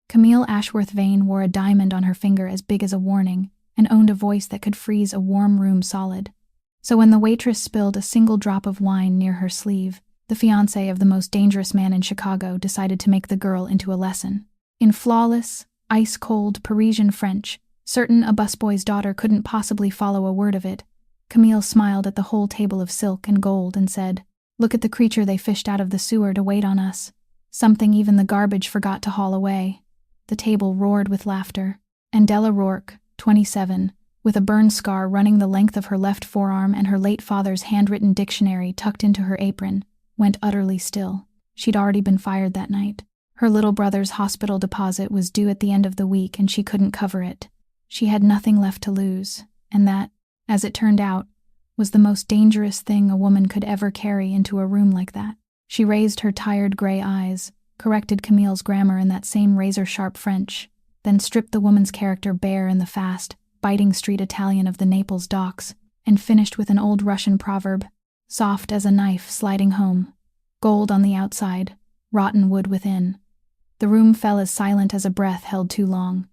Camille Ashworth Vane wore a diamond on her finger as big as a warning, and owned a voice that could freeze a warm room solid. So when the waitress spilled a single drop of wine near her sleeve, the fiancé of the most dangerous man in Chicago decided to make the girl into a lesson. In flawless, ice-cold Parisian French, certain a busboy's daughter couldn't possibly follow a word of it, Camille smiled at the whole table of silk and gold and said, "Look at the creature they fished out of the sewer to wait on us. Something even the garbage forgot to haul away." The table roared with laughter, and Della Rourke, 27, with a burn scar running the length of her left forearm and her late father's handwritten dictionary tucked into her apron, went utterly still. She'd already been fired that night. Her little brother's hospital deposit was due at the end of the week and she couldn't cover it. She had nothing left to lose, and that, as it turned out, was the most dangerous thing a woman could ever carry into a room like that. She raised her tired gray eyes, corrected Camille's grammar in that same razor-sharp French, then stripped the woman's character bare in the fast, biting street Italian of the Naples docks, and finished with an old Russian proverb, soft as a knife sliding home, gold on the outside, rotten wood within. The room fell as silent as a breath held too long.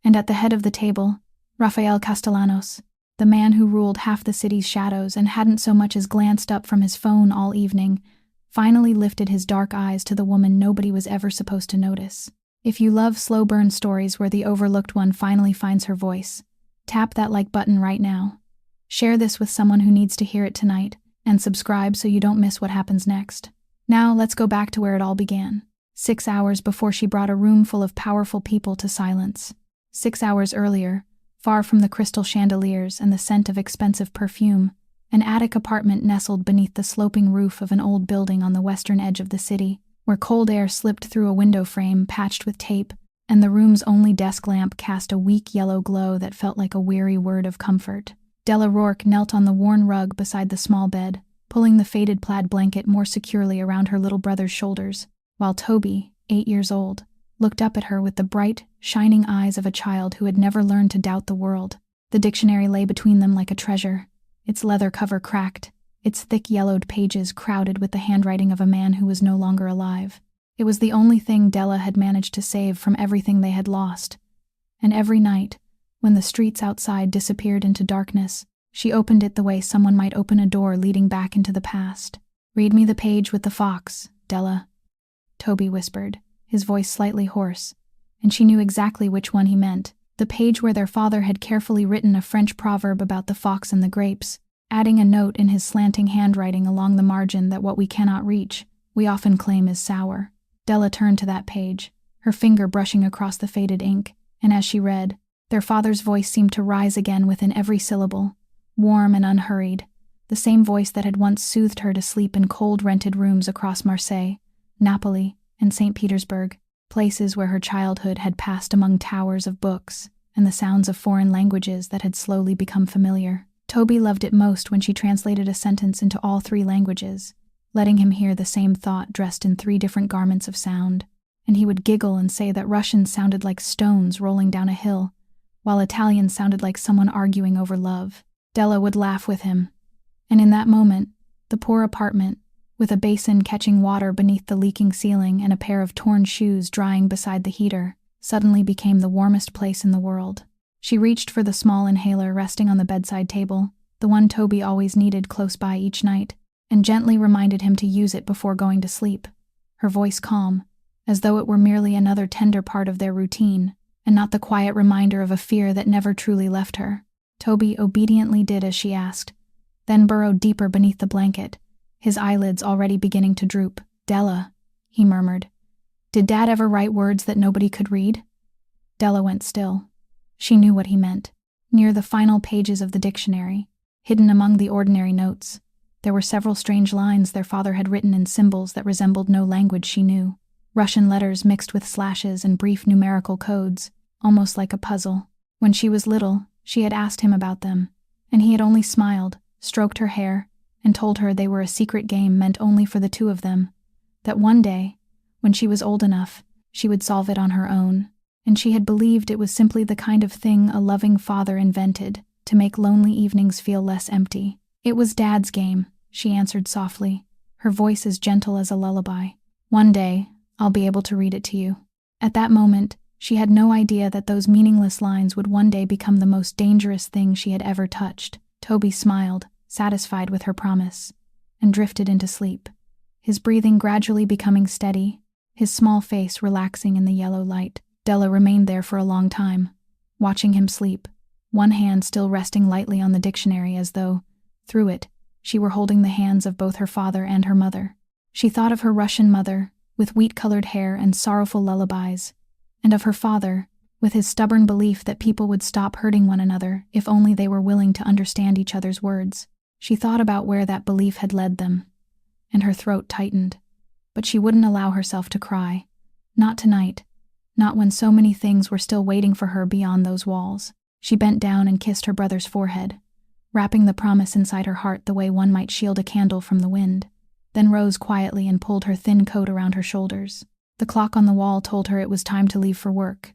And at the head of the table, Rafael Castellanos, the man who ruled half the city's shadows and hadn't so much as glanced up from his phone all evening, finally lifted his dark eyes to the woman nobody was ever supposed to notice. If you love slow burn stories where the overlooked one finally finds her voice, tap that like button right now. Share this with someone who needs to hear it tonight, and subscribe so you don't miss what happens next. Now let's go back to where it all began. 6 hours before she brought a room full of powerful people to silence. 6 hours earlier, far from the crystal chandeliers and the scent of expensive perfume, an attic apartment nestled beneath the sloping roof of an old building on the western edge of the city, where cold air slipped through a window frame patched with tape, and the room's only desk lamp cast a weak yellow glow that felt like a weary word of comfort. Della Rourke knelt on the worn rug beside the small bed, pulling the faded plaid blanket more securely around her little brother's shoulders, while Toby, 8 years old, looked up at her with the bright, shining eyes of a child who had never learned to doubt the world. The dictionary lay between them like a treasure, its leather cover cracked, its thick yellowed pages crowded with the handwriting of a man who was no longer alive. It was the only thing Della had managed to save from everything they had lost. And every night, when the streets outside disappeared into darkness, she opened it the way someone might open a door leading back into the past. "Read me the page with the fox, Della," Toby whispered, his voice slightly hoarse, and she knew exactly which one he meant. The page where their father had carefully written a French proverb about the fox and the grapes, adding a note in his slanting handwriting along the margin that what we cannot reach, we often claim is sour. Della turned to that page, her finger brushing across the faded ink, and as she read, their father's voice seemed to rise again within every syllable, warm and unhurried, the same voice that had once soothed her to sleep in cold rented rooms across Marseille, Napoli, and St. Petersburg, places where her childhood had passed among towers of books and the sounds of foreign languages that had slowly become familiar. Toby loved it most when she translated a sentence into all 3 languages, letting him hear the same thought dressed in 3 different garments of sound, and he would giggle and say that Russian sounded like stones rolling down a hill, while Italian sounded like someone arguing over love. Della would laugh with him, and in that moment, the poor apartment, with a basin catching water beneath the leaking ceiling and a pair of torn shoes drying beside the heater, suddenly became the warmest place in the world. She reached for the small inhaler resting on the bedside table, the one Toby always needed close by each night, and gently reminded him to use it before going to sleep, her voice calm, as though it were merely another tender part of their routine, and not the quiet reminder of a fear that never truly left her. Toby obediently did as she asked, then burrowed deeper beneath the blanket, his eyelids already beginning to droop. "Della," he murmured. "Did Dad ever write words that nobody could read?" Della went still. She knew what he meant. Near the final pages of the dictionary, hidden among the ordinary notes, there were several strange lines their father had written in symbols that resembled no language she knew. Russian letters mixed with slashes and brief numerical codes, almost like a puzzle. When she was little, she had asked him about them, and he had only smiled, stroked her hair, and told her they were a secret game meant only for the 2 of them, that one day, when she was old enough, she would solve it on her own, and she had believed it was simply the kind of thing a loving father invented to make lonely evenings feel less empty. "It was Dad's game," she answered softly, her voice as gentle as a lullaby. "One day, I'll be able to read it to you." At that moment, She had no idea that those meaningless lines would one day become the most dangerous thing she had ever touched. Toby smiled, satisfied with her promise, and drifted into sleep, his breathing gradually becoming steady, his small face relaxing in the yellow light. Della remained there for a long time, watching him sleep, one hand still resting lightly on the dictionary as though, through it, she were holding the hands of both her father and her mother. She thought of her Russian mother, with wheat-colored hair and sorrowful lullabies, and of her father, with his stubborn belief that people would stop hurting one another if only they were willing to understand each other's words. She thought about where that belief had led them, and her throat tightened. But she wouldn't allow herself to cry. Not tonight. Not when so many things were still waiting for her beyond those walls. She bent down and kissed her brother's forehead, wrapping the promise inside her heart the way one might shield a candle from the wind, then rose quietly and pulled her thin coat around her shoulders. The clock on the wall told her it was time to leave for work,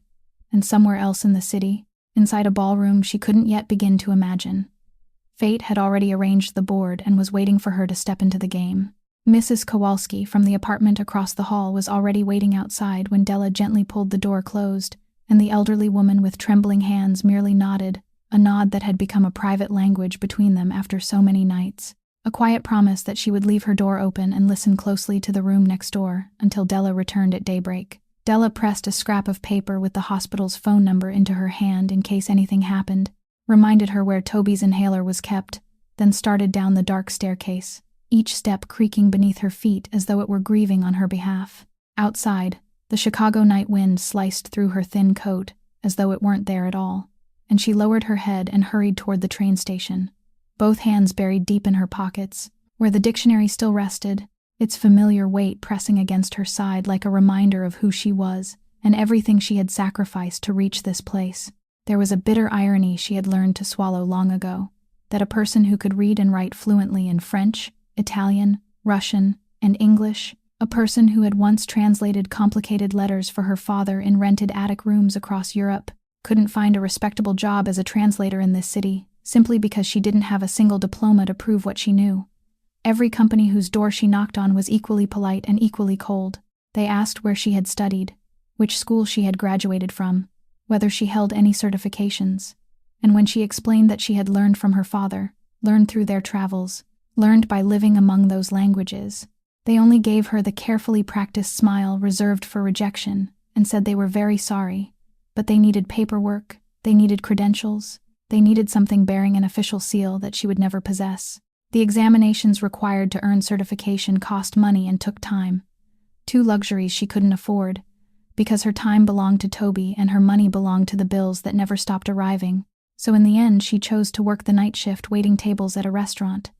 and somewhere else in the city, inside a ballroom she couldn't yet begin to imagine. Fate had already arranged the board and was waiting for her to step into the game. Mrs. Kowalski from the apartment across the hall was already waiting outside when Della gently pulled the door closed, and the elderly woman with trembling hands merely nodded, a nod that had become a private language between them after so many nights. A quiet promise that she would leave her door open and listen closely to the room next door until Della returned at daybreak. Della pressed a scrap of paper with the hospital's phone number into her hand in case anything happened, reminded her where Toby's inhaler was kept, then started down the dark staircase, each step creaking beneath her feet as though it were grieving on her behalf. Outside, the Chicago night wind sliced through her thin coat as though it weren't there at all, and she lowered her head and hurried toward the train station, both hands buried deep in her pockets, where the dictionary still rested, its familiar weight pressing against her side like a reminder of who she was and everything she had sacrificed to reach this place. There was a bitter irony she had learned to swallow long ago, that a person who could read and write fluently in French, Italian, Russian, and English, a person who had once translated complicated letters for her father in rented attic rooms across Europe, couldn't find a respectable job as a translator in this city, simply because she didn't have a single diploma to prove what she knew. Every company whose door she knocked on was equally polite and equally cold. They asked where she had studied, which school she had graduated from, whether she held any certifications, and when she explained that she had learned from her father, learned through their travels, learned by living among those languages, they only gave her the carefully practiced smile reserved for rejection and said they were very sorry, but they needed paperwork, they needed credentials, they needed something bearing an official seal that she would never possess. The examinations required to earn certification cost money and took time, two luxuries she couldn't afford, because her time belonged to Toby and her money belonged to the bills that never stopped arriving. So in the end she chose to work the night shift waiting tables at a restaurant,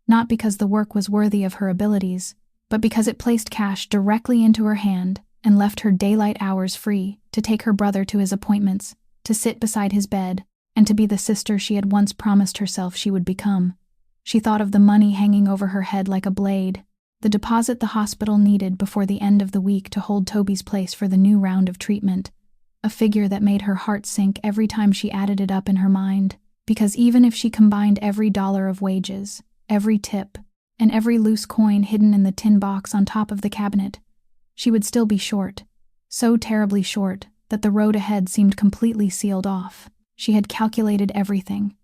not because the work was worthy of her abilities, but because it placed cash directly into her hand and left her daylight hours free to take her brother to his appointments, to sit beside his bed, and to be the sister she had once promised herself she would become. She thought of the money hanging over her head like a blade, the deposit the hospital needed before the end of the week to hold Toby's place for the new round of treatment, a figure that made her heart sink every time she added it up in her mind, because even if she combined every dollar of wages, every tip, and every loose coin hidden in the tin box on top of the cabinet, she would still be short, so terribly short that the road ahead seemed completely sealed off. She had calculated everything,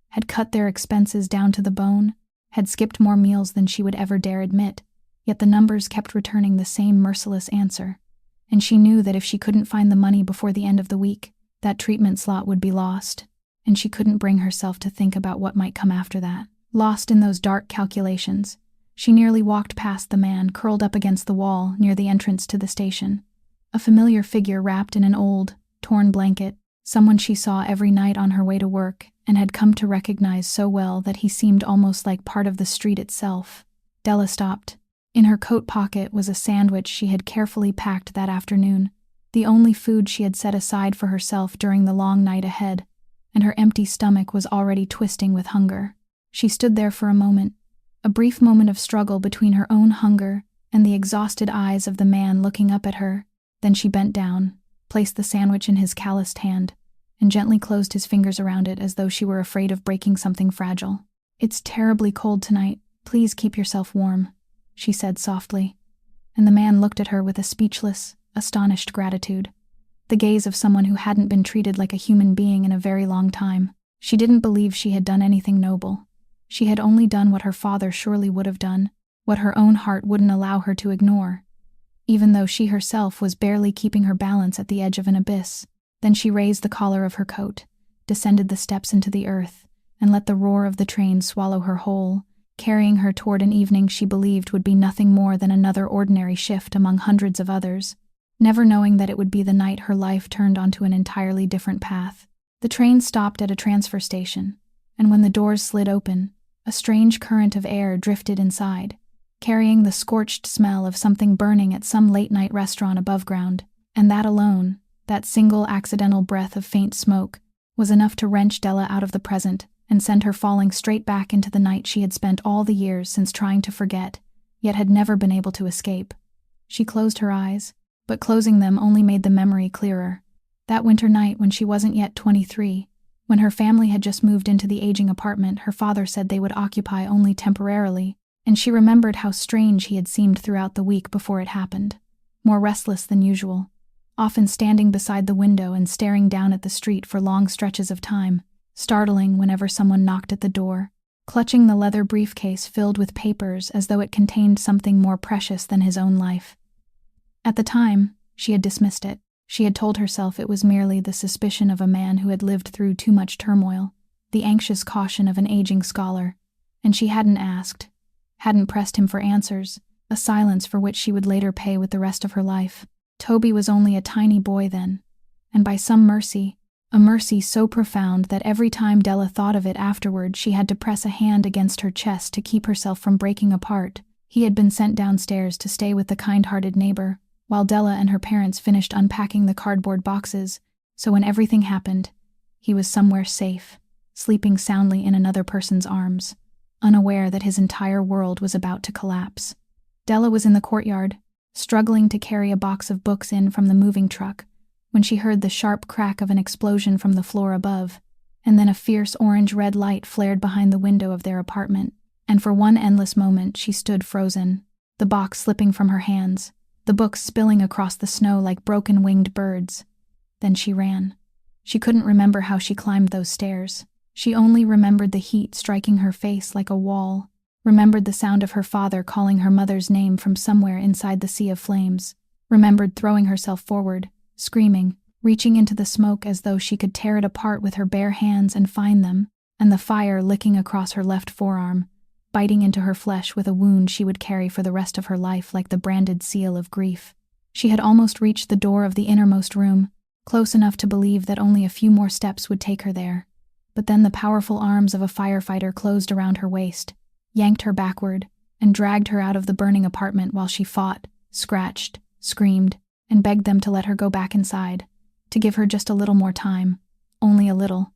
had cut their expenses down to the bone, had skipped more meals than she would ever dare admit, yet the numbers kept returning the same merciless answer, and she knew that if she couldn't find the money before the end of the week, that treatment slot would be lost, and she couldn't bring herself to think about what might come after that. Lost in those dark calculations, she nearly walked past the man curled up against the wall near the entrance to the station, a familiar figure wrapped in an old, torn blanket, someone she saw every night on her way to work and had come to recognize so well that he seemed almost like part of the street itself. Della stopped. In her coat pocket was a sandwich she had carefully packed that afternoon, the only food she had set aside for herself during the long night ahead, and her empty stomach was already twisting with hunger. She stood there for a moment, a brief moment of struggle between her own hunger and the exhausted eyes of the man looking up at her. Then she bent down, placed the sandwich in his calloused hand, and gently closed his fingers around it as though she were afraid of breaking something fragile. "It's terribly cold tonight. Please keep yourself warm," she said softly, and the man looked at her with a speechless, astonished gratitude. the gaze of someone who hadn't been treated like a human being in a very long time. She didn't believe she had done anything noble. She had only done what her father surely would have done, what her own heart wouldn't allow her to ignore, even though she herself was barely keeping her balance at the edge of an abyss. Then she raised the collar of her coat, descended the steps into the earth, and let the roar of the train swallow her whole, carrying her toward an evening she believed would be nothing more than another ordinary shift among hundreds of others, never knowing that it would be the night her life turned onto an entirely different path. The train stopped at a transfer station, and when the doors slid open, a strange current of air drifted inside, carrying the scorched smell of something burning at some late-night restaurant above ground, and that alone, that single accidental breath of faint smoke, was enough to wrench Della out of the present and send her falling straight back into the night she had spent all the years since trying to forget, yet had never been able to escape. She closed her eyes, but closing them only made the memory clearer. That winter night when she wasn't yet 23, when her family had just moved into the aging apartment her father said they would occupy only temporarily, and she remembered how strange he had seemed throughout the week before it happened, more restless than usual, often standing beside the window and staring down at the street for long stretches of time, startling whenever someone knocked at the door, clutching the leather briefcase filled with papers as though it contained something more precious than his own life. At the time, she had dismissed it. She had told herself it was merely the suspicion of a man who had lived through too much turmoil, the anxious caution of an aging scholar, and she hadn't asked, hadn't pressed him for answers, a silence for which she would later pay with the rest of her life. Toby was only a tiny boy then, and by some mercy, a mercy so profound that every time Della thought of it afterward she had to press a hand against her chest to keep herself from breaking apart. He had been sent downstairs to stay with the kind-hearted neighbor, while Della and her parents finished unpacking the cardboard boxes, so when everything happened, he was somewhere safe, sleeping soundly in another person's arms, unaware that his entire world was about to collapse. Della was in the courtyard, struggling to carry a box of books in from the moving truck, when she heard the sharp crack of an explosion from the floor above, and then a fierce orange-red light flared behind the window of their apartment, and for one endless moment she stood frozen, the box slipping from her hands, the books spilling across the snow like broken-winged birds. Then she ran. She couldn't remember how she climbed those stairs. She only remembered the heat striking her face like a wall, remembered the sound of her father calling her mother's name from somewhere inside the sea of flames, remembered throwing herself forward, screaming, reaching into the smoke as though she could tear it apart with her bare hands and find them, and the fire licking across her left forearm, biting into her flesh with a wound she would carry for the rest of her life like the branded seal of grief. She had almost reached the door of the innermost room, close enough to believe that only a few more steps would take her there. But then the powerful arms of a firefighter closed around her waist, yanked her backward, and dragged her out of the burning apartment while she fought, scratched, screamed, and begged them to let her go back inside, to give her just a little more time, only a little.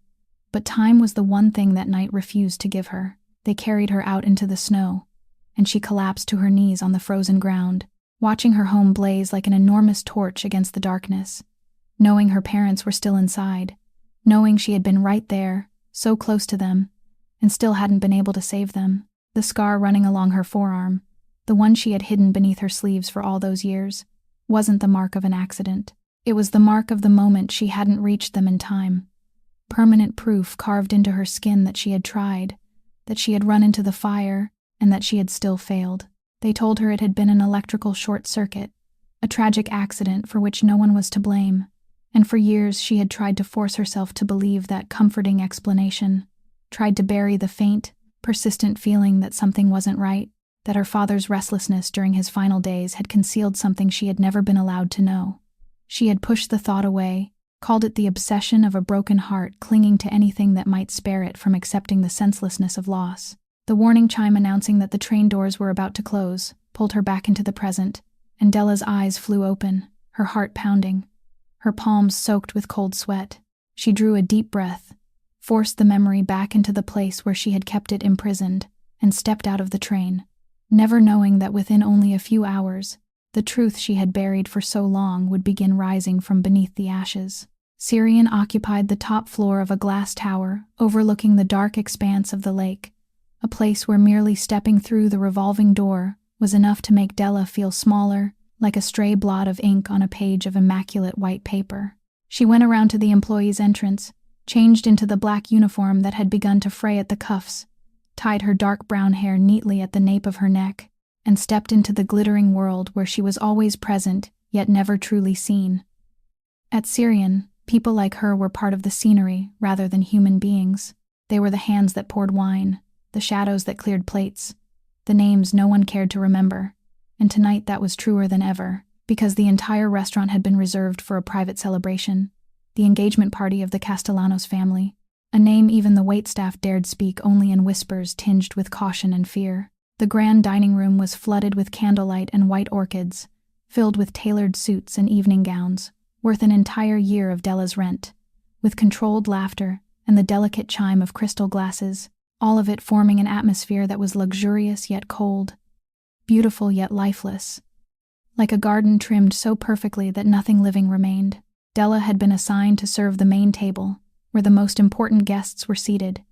But time was the one thing that night refused to give her. They carried her out into the snow, and she collapsed to her knees on the frozen ground, watching her home blaze like an enormous torch against the darkness, knowing her parents were still inside, knowing she had been right there, so close to them, and still hadn't been able to save them. The scar running along her forearm, the one she had hidden beneath her sleeves for all those years, wasn't the mark of an accident. It was the mark of the moment she hadn't reached them in time. Permanent proof carved into her skin that she had tried, that she had run into the fire, and that she had still failed. They told her it had been an electrical short circuit, a tragic accident for which no one was to blame, and for years she had tried to force herself to believe that comforting explanation, tried to bury the faint, persistent feeling that something wasn't right, that her father's restlessness during his final days had concealed something she had never been allowed to know. She had pushed the thought away, called it the obsession of a broken heart clinging to anything that might spare it from accepting the senselessness of loss. The warning chime announcing that the train doors were about to close pulled her back into the present, and Della's eyes flew open, her heart pounding, her palms soaked with cold sweat. She drew a deep breath, forced the memory back into the place where she had kept it imprisoned, and stepped out of the train, never knowing that within only a few hours, the truth she had buried for so long would begin rising from beneath the ashes. Syrian occupied the top floor of a glass tower overlooking the dark expanse of the lake, a place where merely stepping through the revolving door was enough to make Della feel smaller, like a stray blot of ink on a page of immaculate white paper. She went around to the employee's entrance, changed into the black uniform that had begun to fray at the cuffs, tied her dark brown hair neatly at the nape of her neck, and stepped into the glittering world where she was always present, yet never truly seen. At Syrian, people like her were part of the scenery rather than human beings. They were the hands that poured wine, the shadows that cleared plates, the names no one cared to remember. And tonight that was truer than ever, because the entire restaurant had been reserved for a private celebration, the engagement party of the Castellanos family, a name even the waitstaff dared speak only in whispers tinged with caution and fear. The grand dining room was flooded with candlelight and white orchids, filled with tailored suits and evening gowns, worth an entire year of Della's rent, with controlled laughter and the delicate chime of crystal glasses, all of it forming an atmosphere that was luxurious yet cold, beautiful yet lifeless. Like a garden trimmed so perfectly that nothing living remained, Della had been assigned to serve the main table, where the most important guests were seated,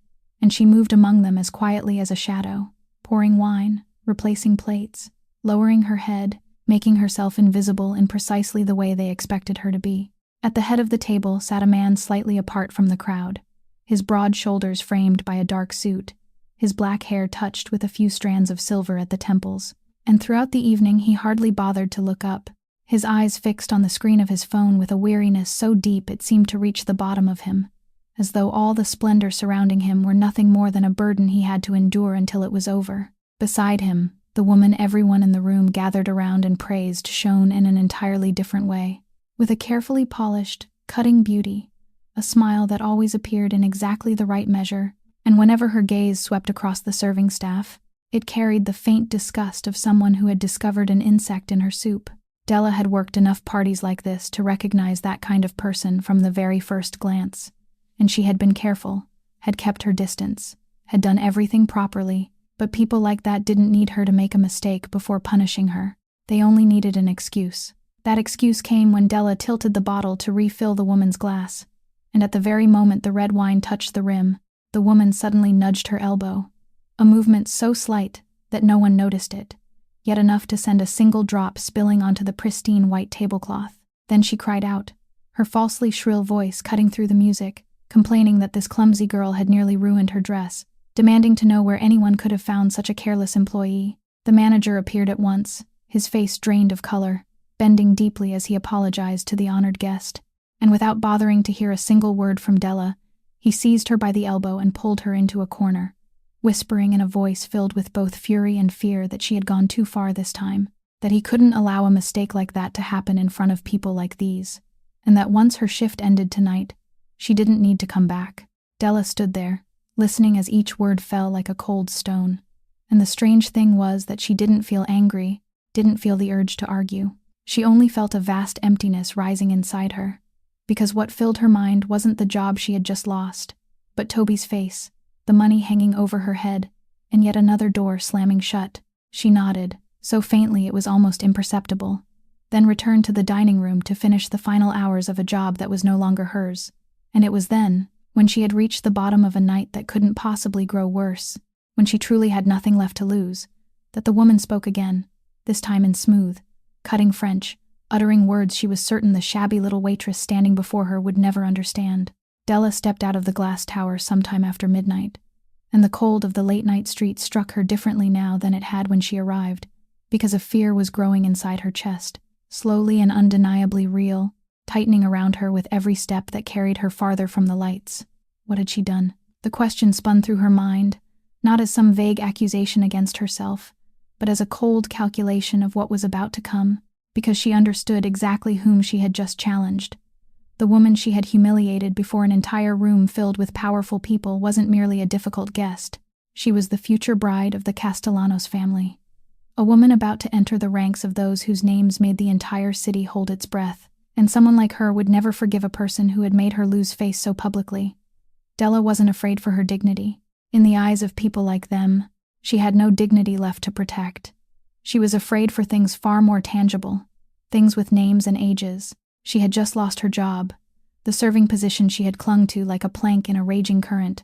and she moved among them as quietly as a shadow, pouring wine, replacing plates, lowering her head, making herself invisible in precisely the way they expected her to be. At the head of the table sat a man slightly apart from the crowd, his broad shoulders framed by a dark suit, his black hair touched with a few strands of silver at the temples, and throughout the evening he hardly bothered to look up, his eyes fixed on the screen of his phone with a weariness so deep it seemed to reach the bottom of him, as though all the splendor surrounding him were nothing more than a burden he had to endure until it was over. Beside him, the woman everyone in the room gathered around and praised shone in an entirely different way, with a carefully polished, cutting beauty, a smile that always appeared in exactly the right measure, and whenever her gaze swept across the serving staff, it carried the faint disgust of someone who had discovered an insect in her soup. Della had worked enough parties like this to recognize that kind of person from the very first glance, and she had been careful, had kept her distance, had done everything properly, but people like that didn't need her to make a mistake before punishing her. They only needed an excuse. That excuse came when Della tilted the bottle to refill the woman's glass, and at the very moment the red wine touched the rim, the woman suddenly nudged her elbow, a movement so slight that no one noticed it, yet enough to send a single drop spilling onto the pristine white tablecloth. Then she cried out, her falsely shrill voice cutting through the music, complaining that this clumsy girl had nearly ruined her dress, demanding to know where anyone could have found such a careless employee. The manager appeared at once, his face drained of color, bending deeply as he apologized to the honored guest, and without bothering to hear a single word from Della, he seized her by the elbow and pulled her into a corner, whispering in a voice filled with both fury and fear that she had gone too far this time, that he couldn't allow a mistake like that to happen in front of people like these, and that once her shift ended tonight, she didn't need to come back. Della stood there, listening as each word fell like a cold stone, and the strange thing was that she didn't feel angry, didn't feel the urge to argue. She only felt a vast emptiness rising inside her, because what filled her mind wasn't the job she had just lost, but Toby's face, the money hanging over her head, and yet another door slamming shut. She nodded, so faintly it was almost imperceptible, then returned to the dining room to finish the final hours of a job that was no longer hers. And it was then, when she had reached the bottom of a night that couldn't possibly grow worse, when she truly had nothing left to lose, that the woman spoke again, this time in smooth, cutting French, uttering words she was certain the shabby little waitress standing before her would never understand. Della stepped out of the glass tower sometime after midnight, and the cold of the late-night street struck her differently now than it had when she arrived, because a fear was growing inside her chest, slowly and undeniably real, tightening around her with every step that carried her farther from the lights. What had she done? The question spun through her mind, not as some vague accusation against herself, but as a cold calculation of what was about to come, because she understood exactly whom she had just challenged. The woman she had humiliated before an entire room filled with powerful people wasn't merely a difficult guest. She was the future bride of the Castellanos family. A woman about to enter the ranks of those whose names made the entire city hold its breath, and someone like her would never forgive a person who had made her lose face so publicly. Della wasn't afraid for her dignity. In the eyes of people like them, she had no dignity left to protect. She was afraid for things far more tangible, things with names and ages. She had just lost her job, the serving position she had clung to like a plank in a raging current,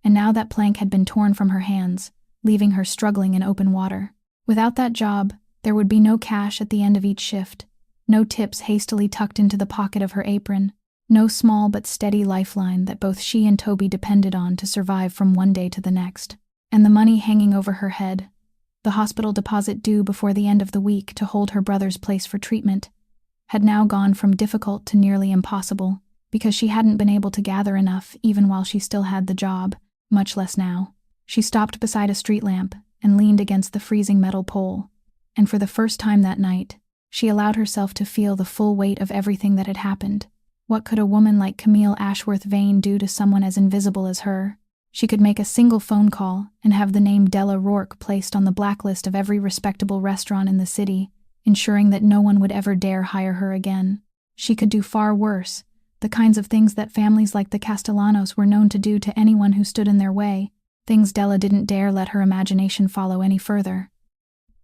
and now that plank had been torn from her hands, leaving her struggling in open water. Without that job, there would be no cash at the end of each shift, no tips hastily tucked into the pocket of her apron, No small but steady lifeline that both she and Toby depended on to survive from one day to the next. And the money hanging over her head, the hospital deposit due before the end of the week to hold her brother's place for treatment, had now gone from difficult to nearly impossible, because she hadn't been able to gather enough even while she still had the job, much less now. She stopped beside a street lamp and leaned against the freezing metal pole, and for the first time that night, she allowed herself to feel the full weight of everything that had happened. What could a woman like Camille Ashworth Vane do to someone as invisible as her? She could make a single phone call and have the name Della Rourke placed on the blacklist of every respectable restaurant in the city, ensuring that no one would ever dare hire her again. She could do far worse, the kinds of things that families like the Castellanos were known to do to anyone who stood in their way, things Della didn't dare let her imagination follow any further.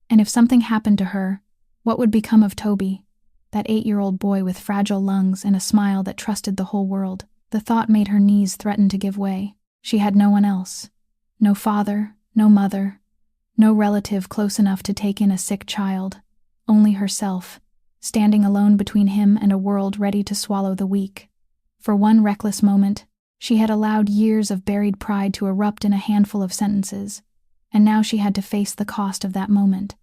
And if something happened to her, what would become of Toby, that 8-year-old boy with fragile lungs and a smile that trusted the whole world? The thought made her knees threaten to give way. She had no one else. No father, no mother, no relative close enough to take in a sick child. Only herself, standing alone between him and a world ready to swallow the weak. For one reckless moment, she had allowed years of buried pride to erupt in a handful of sentences, and now she had to face the cost of that moment,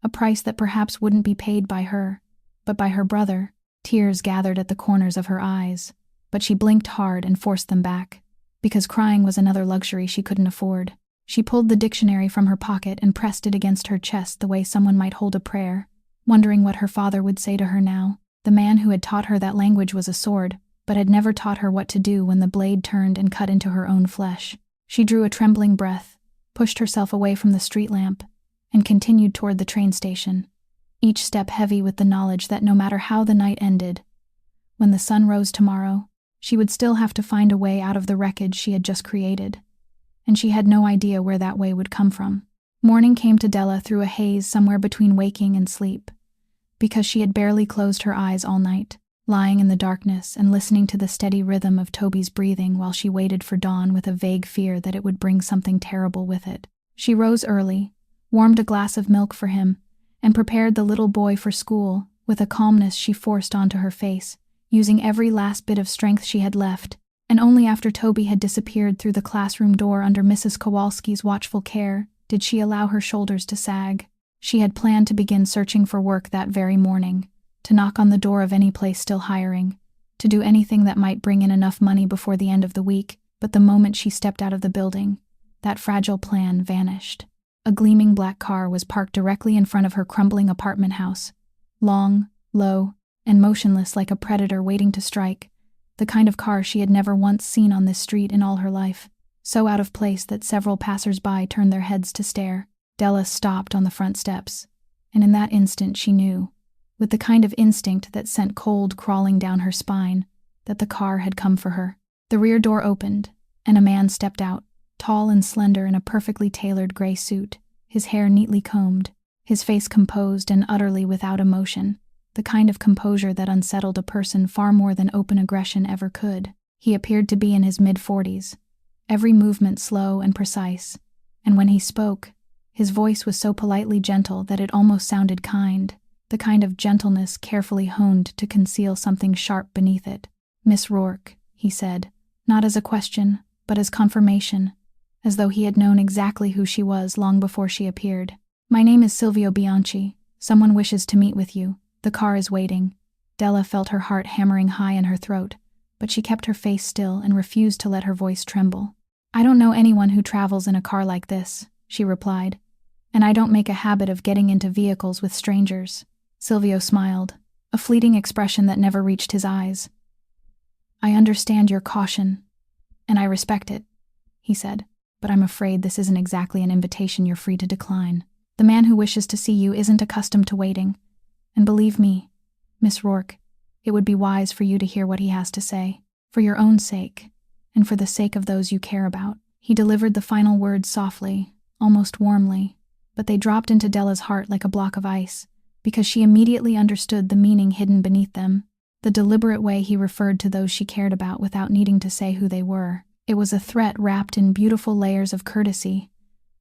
a price that perhaps wouldn't be paid by her, but by her brother. Tears gathered at the corners of her eyes, but she blinked hard and forced them back, because crying was another luxury she couldn't afford. She pulled the dictionary from her pocket and pressed it against her chest the way someone might hold a prayer, wondering what her father would say to her now. The man who had taught her that language was a sword, but had never taught her what to do when the blade turned and cut into her own flesh. She drew a trembling breath, pushed herself away from the street lamp, and continued toward the train station, each step heavy with the knowledge that no matter how the night ended, when the sun rose tomorrow, she would still have to find a way out of the wreckage she had just created, and she had no idea where that way would come from. Morning came to Della through a haze somewhere between waking and sleep, because she had barely closed her eyes all night, lying in the darkness and listening to the steady rhythm of Toby's breathing while she waited for dawn with a vague fear that it would bring something terrible with it. She rose early, warmed a glass of milk for him, and prepared the little boy for school with a calmness she forced onto her face, using every last bit of strength she had left, and only after Toby had disappeared through the classroom door under Mrs. Kowalski's watchful care did she allow her shoulders to sag. She had planned to begin searching for work that very morning, to knock on the door of any place still hiring, to do anything that might bring in enough money before the end of the week, but the moment she stepped out of the building, that fragile plan vanished. A gleaming black car was parked directly in front of her crumbling apartment house, long, low, and motionless like a predator waiting to strike, the kind of car she had never once seen on this street in all her life, so out of place that several passers-by turned their heads to stare. Della stopped on the front steps, and in that instant she knew, with the kind of instinct that sent cold crawling down her spine, that the car had come for her. The rear door opened, and a man stepped out, tall and slender in a perfectly tailored gray suit, his hair neatly combed, his face composed and utterly without emotion, the kind of composure that unsettled a person far more than open aggression ever could. He appeared to be in his mid-40s, every movement slow and precise, and when he spoke, his voice was so politely gentle that it almost sounded kind, the kind of gentleness carefully honed to conceal something sharp beneath it. "Miss Rourke," he said, not as a question, but as confirmation, as though he had known exactly who she was long before she appeared. "My name is Silvio Bianchi. Someone wishes to meet with you. The car is waiting." Della felt her heart hammering high in her throat, but she kept her face still and refused to let her voice tremble. "I don't know anyone who travels in a car like this," she replied, "and I don't make a habit of getting into vehicles with strangers." Silvio smiled, a fleeting expression that never reached his eyes. "I understand your caution, and I respect it," he said, "but I'm afraid this isn't exactly an invitation you're free to decline. The man who wishes to see you isn't accustomed to waiting, and believe me, Miss Rourke, it would be wise for you to hear what he has to say, for your own sake, and for the sake of those you care about." He delivered the final words softly, almost warmly, but they dropped into Della's heart like a block of ice, because she immediately understood the meaning hidden beneath them, the deliberate way he referred to those she cared about without needing to say who they were. It was a threat wrapped in beautiful layers of courtesy,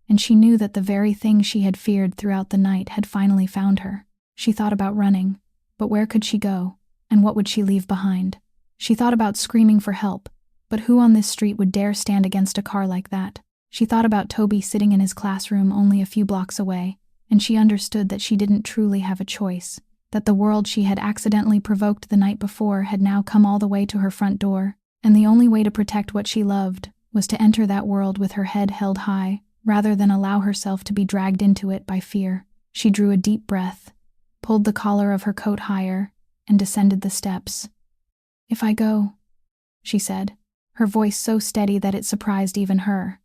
and she knew that the very thing she had feared throughout the night had finally found her. She thought about running, but where could she go, and what would she leave behind? She thought about screaming for help, but who on this street would dare stand against a car like that? She thought about Toby sitting in his classroom only a few blocks away, and she understood that she didn't truly have a choice, that the world she had accidentally provoked the night before had now come all the way to her front door, and the only way to protect what she loved was to enter that world with her head held high, rather than allow herself to be dragged into it by fear. She drew a deep breath, pulled the collar of her coat higher, and descended the steps. "If I go," she said, her voice so steady that it surprised even her,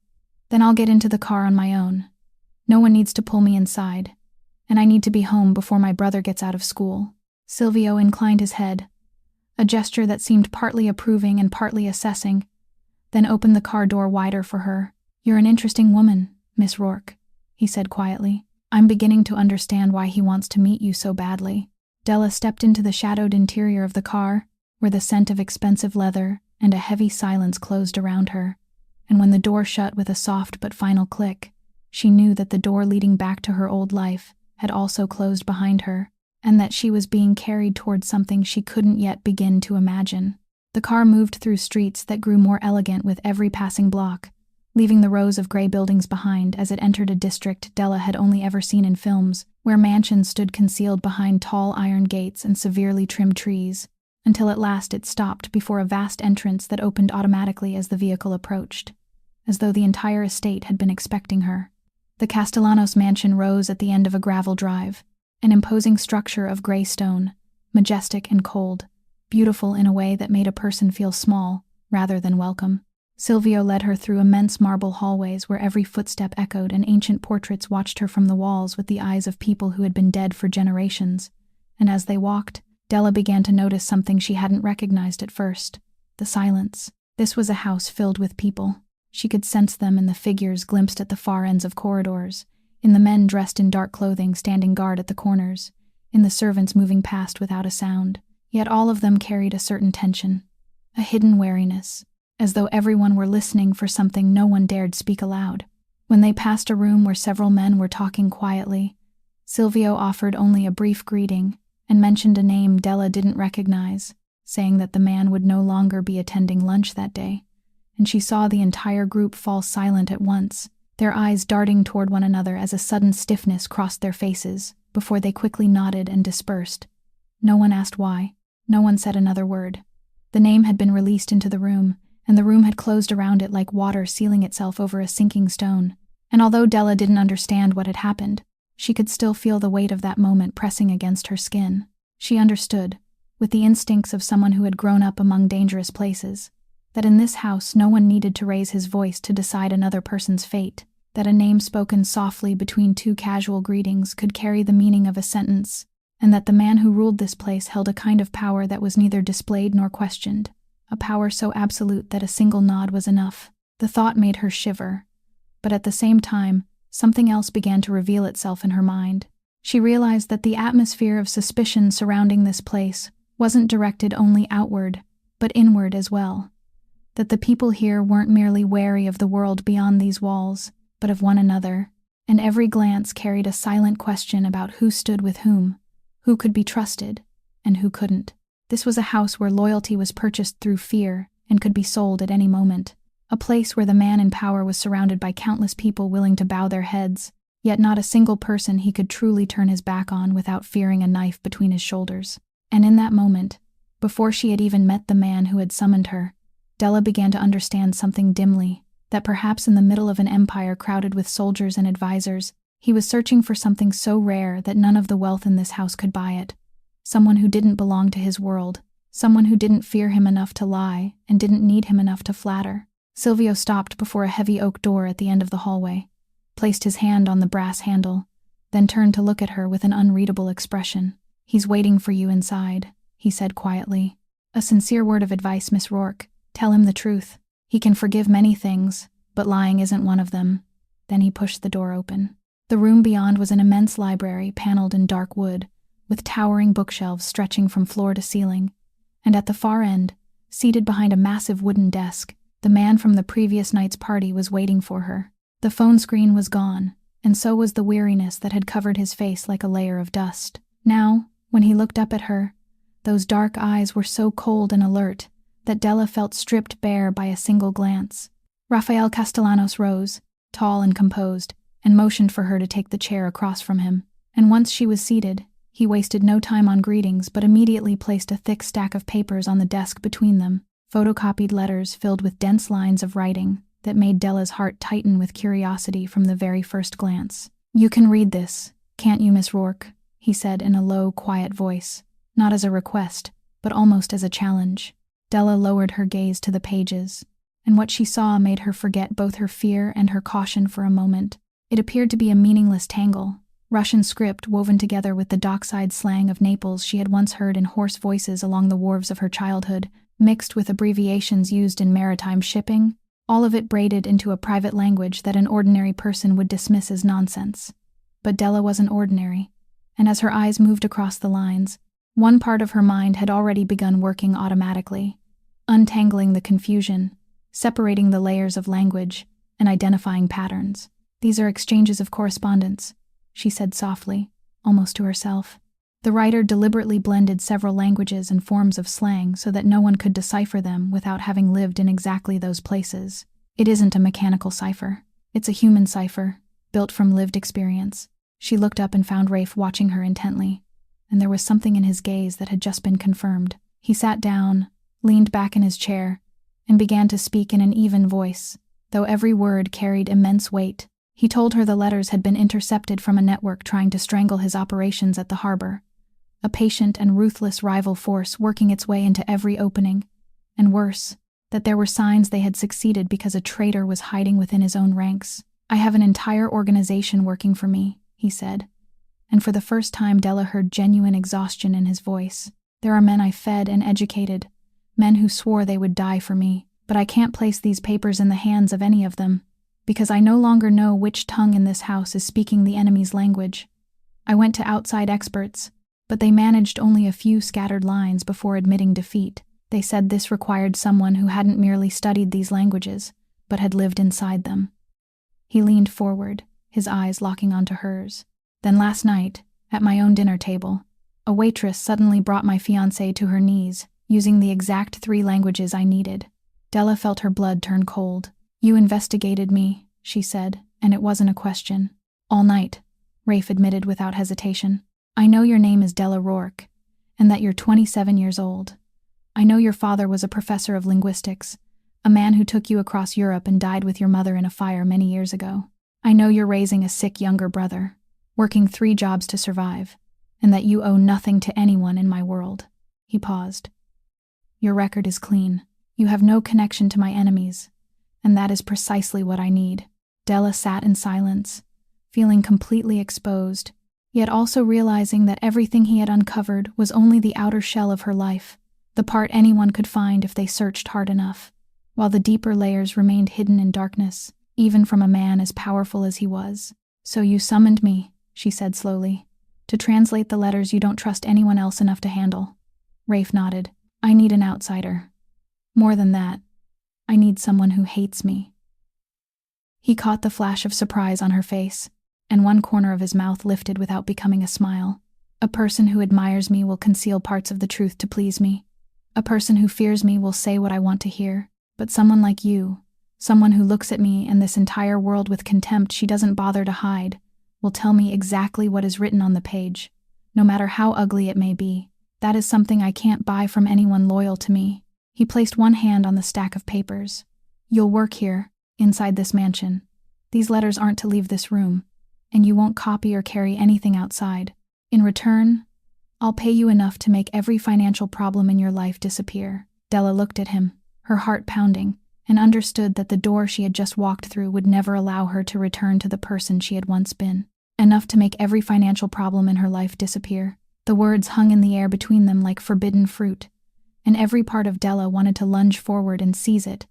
"then I'll get into the car on my own. No one needs to pull me inside, and I need to be home before my brother gets out of school." Silvio inclined his head, a gesture that seemed partly approving and partly assessing, then opened the car door wider for her. "You're an interesting woman, Miss Rourke," he said quietly. "I'm beginning to understand why he wants to meet you so badly." Della stepped into the shadowed interior of the car, where the scent of expensive leather and a heavy silence closed around her, and when the door shut with a soft but final click, she knew that the door leading back to her old life had also closed behind her, and that she was being carried towards something she couldn't yet begin to imagine. The car moved through streets that grew more elegant with every passing block, leaving the rows of gray buildings behind as it entered a district Della had only ever seen in films, where mansions stood concealed behind tall iron gates and severely trimmed trees, until at last it stopped before a vast entrance that opened automatically as the vehicle approached, as though the entire estate had been expecting her. The Castellanos mansion rose at the end of a gravel drive, an imposing structure of gray stone, majestic and cold, beautiful in a way that made a person feel small rather than welcome. Silvio led her through immense marble hallways where every footstep echoed and ancient portraits watched her from the walls with the eyes of people who had been dead for generations, and as they walked, Della began to notice something she hadn't recognized at first: the silence. This was a house filled with people. She could sense them in the figures glimpsed at the far ends of corridors, in the men dressed in dark clothing standing guard at the corners, in the servants moving past without a sound. Yet all of them carried a certain tension, a hidden wariness, as though everyone were listening for something no one dared speak aloud. When they passed a room where several men were talking quietly, Silvio offered only a brief greeting and mentioned a name Della didn't recognize, saying that the man would no longer be attending lunch that day, and she saw the entire group fall silent at once, their eyes darting toward one another as a sudden stiffness crossed their faces, before they quickly nodded and dispersed. No one asked why. No one said another word. The name had been released into the room, and the room had closed around it like water sealing itself over a sinking stone. And although Della didn't understand what had happened, she could still feel the weight of that moment pressing against her skin. She understood, with the instincts of someone who had grown up among dangerous places, that in this house no one needed to raise his voice to decide another person's fate, that a name spoken softly between two casual greetings could carry the meaning of a sentence, and that the man who ruled this place held a kind of power that was neither displayed nor questioned, a power so absolute that a single nod was enough. The thought made her shiver, but at the same time, something else began to reveal itself in her mind. She realized that the atmosphere of suspicion surrounding this place wasn't directed only outward, but inward as well. That the people here weren't merely wary of the world beyond these walls, but of one another, and every glance carried a silent question about who stood with whom, who could be trusted, and who couldn't. This was a house where loyalty was purchased through fear and could be sold at any moment, a place where the man in power was surrounded by countless people willing to bow their heads, yet not a single person he could truly turn his back on without fearing a knife between his shoulders. And in that moment, before she had even met the man who had summoned her, Della began to understand something dimly, that perhaps in the middle of an empire crowded with soldiers and advisors, he was searching for something so rare that none of the wealth in this house could buy it. Someone who didn't belong to his world, someone who didn't fear him enough to lie and didn't need him enough to flatter. Silvio stopped before a heavy oak door at the end of the hallway, placed his hand on the brass handle, then turned to look at her with an unreadable expression. "He's waiting for you inside," he said quietly. "A sincere word of advice, Miss Rourke. Tell him the truth. He can forgive many things, but lying isn't one of them." Then he pushed the door open. The room beyond was an immense library paneled in dark wood, with towering bookshelves stretching from floor to ceiling, and at the far end, seated behind a massive wooden desk, the man from the previous night's party was waiting for her. The phone screen was gone, and so was the weariness that had covered his face like a layer of dust. Now, when he looked up at her, those dark eyes were so cold and alert that Della felt stripped bare by a single glance. Rafael Castellanos rose, tall and composed, and motioned for her to take the chair across from him. And once she was seated, he wasted no time on greetings but immediately placed a thick stack of papers on the desk between them, photocopied letters filled with dense lines of writing that made Della's heart tighten with curiosity from the very first glance. "You can read this, can't you, Miss Rourke?" he said in a low, quiet voice, not as a request, but almost as a challenge. Della lowered her gaze to the pages, and what she saw made her forget both her fear and her caution for a moment. It appeared to be a meaningless tangle, Russian script woven together with the dockside slang of Naples she had once heard in hoarse voices along the wharves of her childhood, mixed with abbreviations used in maritime shipping, all of it braided into a private language that an ordinary person would dismiss as nonsense. But Della wasn't ordinary, and as her eyes moved across the lines, one part of her mind had already begun working automatically, untangling the confusion, separating the layers of language, and identifying patterns. "These are exchanges of correspondence," she said softly, almost to herself. The writer deliberately blended several languages and forms of slang so that no one could decipher them without having lived in exactly those places. It isn't a mechanical cipher. It's a human cipher, built from lived experience. She looked up and found Rafe watching her intently, and there was something in his gaze that had just been confirmed. He sat down, leaned back in his chair, and began to speak in an even voice, though every word carried immense weight. He told her the letters had been intercepted from a network trying to strangle his operations at the harbor, a patient and ruthless rival force working its way into every opening, and worse, that there were signs they had succeeded because a traitor was hiding within his own ranks. "I have an entire organization working for me," he said, and for the first time Della heard genuine exhaustion in his voice. "There are men I fed and educated, men who swore they would die for me, but I can't place these papers in the hands of any of them, because I no longer know which tongue in this house is speaking the enemy's language. I went to outside experts, but they managed only a few scattered lines before admitting defeat. They said this required someone who hadn't merely studied these languages, but had lived inside them." He leaned forward, his eyes locking onto hers. "Then last night, at my own dinner table, a waitress suddenly brought my fiancé to her knees, using the exact 3 languages I needed." Della felt her blood turn cold. "You investigated me," she said, "and it wasn't a question." "All night," Rafe admitted without hesitation. "I know your name is Della Rourke, and that you're 27 years old. I know your father was a professor of linguistics, a man who took you across Europe and died with your mother in a fire many years ago. I know you're raising a sick younger brother, working 3 jobs to survive, and that you owe nothing to anyone in my world." He paused. "Your record is clean. You have no connection to my enemies, and that is precisely what I need." Della sat in silence, feeling completely exposed, yet also realizing that everything he had uncovered was only the outer shell of her life, the part anyone could find if they searched hard enough, while the deeper layers remained hidden in darkness, even from a man as powerful as he was. "So you summoned me," she said slowly, "to translate the letters you don't trust anyone else enough to handle." Rafe nodded. "I need an outsider. More than that, I need someone who hates me." He caught the flash of surprise on her face, and one corner of his mouth lifted without becoming a smile. "A person who admires me will conceal parts of the truth to please me. A person who fears me will say what I want to hear. But someone like you, someone who looks at me and this entire world with contempt she doesn't bother to hide, will tell me exactly what is written on the page, no matter how ugly it may be. That is something I can't buy from anyone loyal to me." He placed one hand on the stack of papers. "You'll work here, inside this mansion. These letters aren't to leave this room, and you won't copy or carry anything outside. In return, I'll pay you enough to make every financial problem in your life disappear." Della looked at him, her heart pounding, and understood that the door she had just walked through would never allow her to return to the person she had once been. Enough to make every financial problem in her life disappear. The words hung in the air between them like forbidden fruit, and every part of Della wanted to lunge forward and seize it,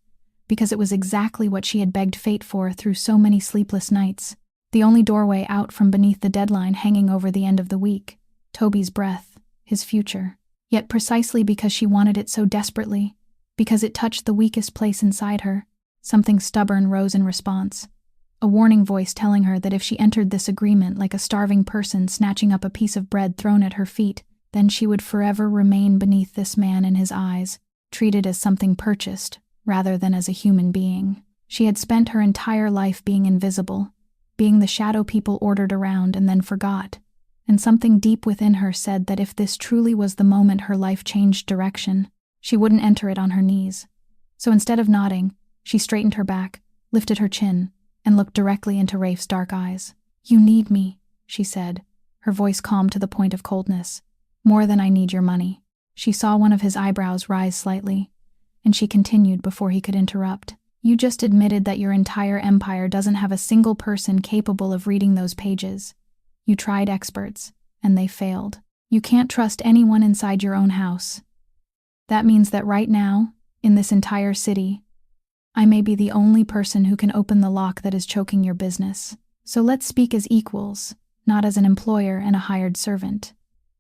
because it was exactly what she had begged fate for through so many sleepless nights. The only doorway out from beneath the deadline hanging over the end of the week, Toby's breath, his future. Yet precisely because she wanted it so desperately, because it touched the weakest place inside her, something stubborn rose in response. A warning voice telling her that if she entered this agreement like a starving person snatching up a piece of bread thrown at her feet, then she would forever remain beneath this man in his eyes. treated as something purchased, rather than as a human being. She had spent her entire life being invisible, being the shadow people ordered around and then forgot, and something deep within her said that if this truly was the moment her life changed direction, she wouldn't enter it on her knees. So instead of nodding, she straightened her back, lifted her chin, and looked directly into Rafe's dark eyes. "You need me," she said, her voice calm to the point of coldness. "More than I need your money." She saw one of his eyebrows rise slightly, and she continued before he could interrupt. "You just admitted that your entire empire doesn't have a single person capable of reading those pages. You tried experts, and they failed. You can't trust anyone inside your own house. That means that right now, in this entire city, I may be the only person who can open the lock that is choking your business. So let's speak as equals, not as an employer and a hired servant."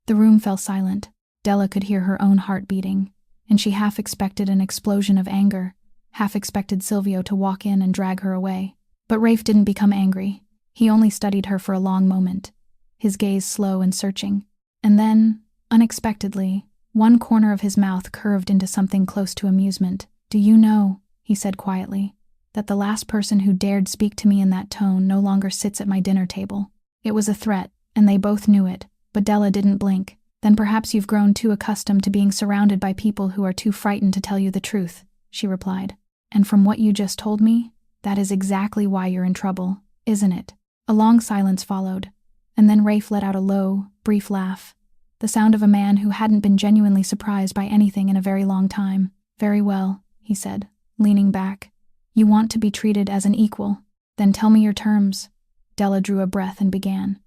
The room fell silent. Della could hear her own heart beating, and she half expected an explosion of anger, half expected Silvio to walk in and drag her away. But Rafe didn't become angry. He only studied her for a long moment, his gaze slow and searching. And then, unexpectedly, one corner of his mouth curved into something close to amusement. "Do you know," he said quietly, "that the last person who dared speak to me in that tone no longer sits at my dinner table?" It was a threat, and they both knew it, but Della didn't blink. "Then perhaps you've grown too accustomed to being surrounded by people who are too frightened to tell you the truth," she replied. "And from what you just told me, that is exactly why you're in trouble, isn't it?" A long silence followed, and then Rafe let out a low, brief laugh, the sound of a man who hadn't been genuinely surprised by anything in a very long time. "Very well," he said, leaning back. "You want to be treated as an equal. Then tell me your terms." Della drew a breath and began,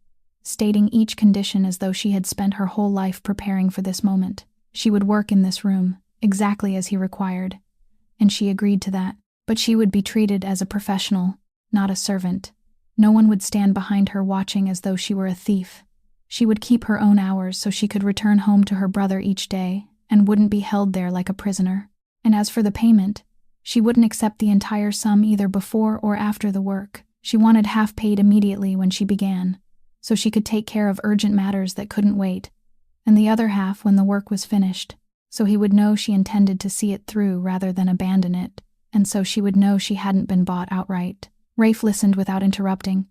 stating each condition as though she had spent her whole life preparing for this moment. She would work in this room, exactly as he required, and she agreed to that. But she would be treated as a professional, not a servant. No one would stand behind her watching as though she were a thief. She would keep her own hours so she could return home to her brother each day and wouldn't be held there like a prisoner. And as for the payment, she wouldn't accept the entire sum either before or after the work. She wanted half paid immediately when she began, so she could take care of urgent matters that couldn't wait, and the other half when the work was finished, so he would know she intended to see it through rather than abandon it, and so she would know she hadn't been bought outright. Rafe listened without interrupting,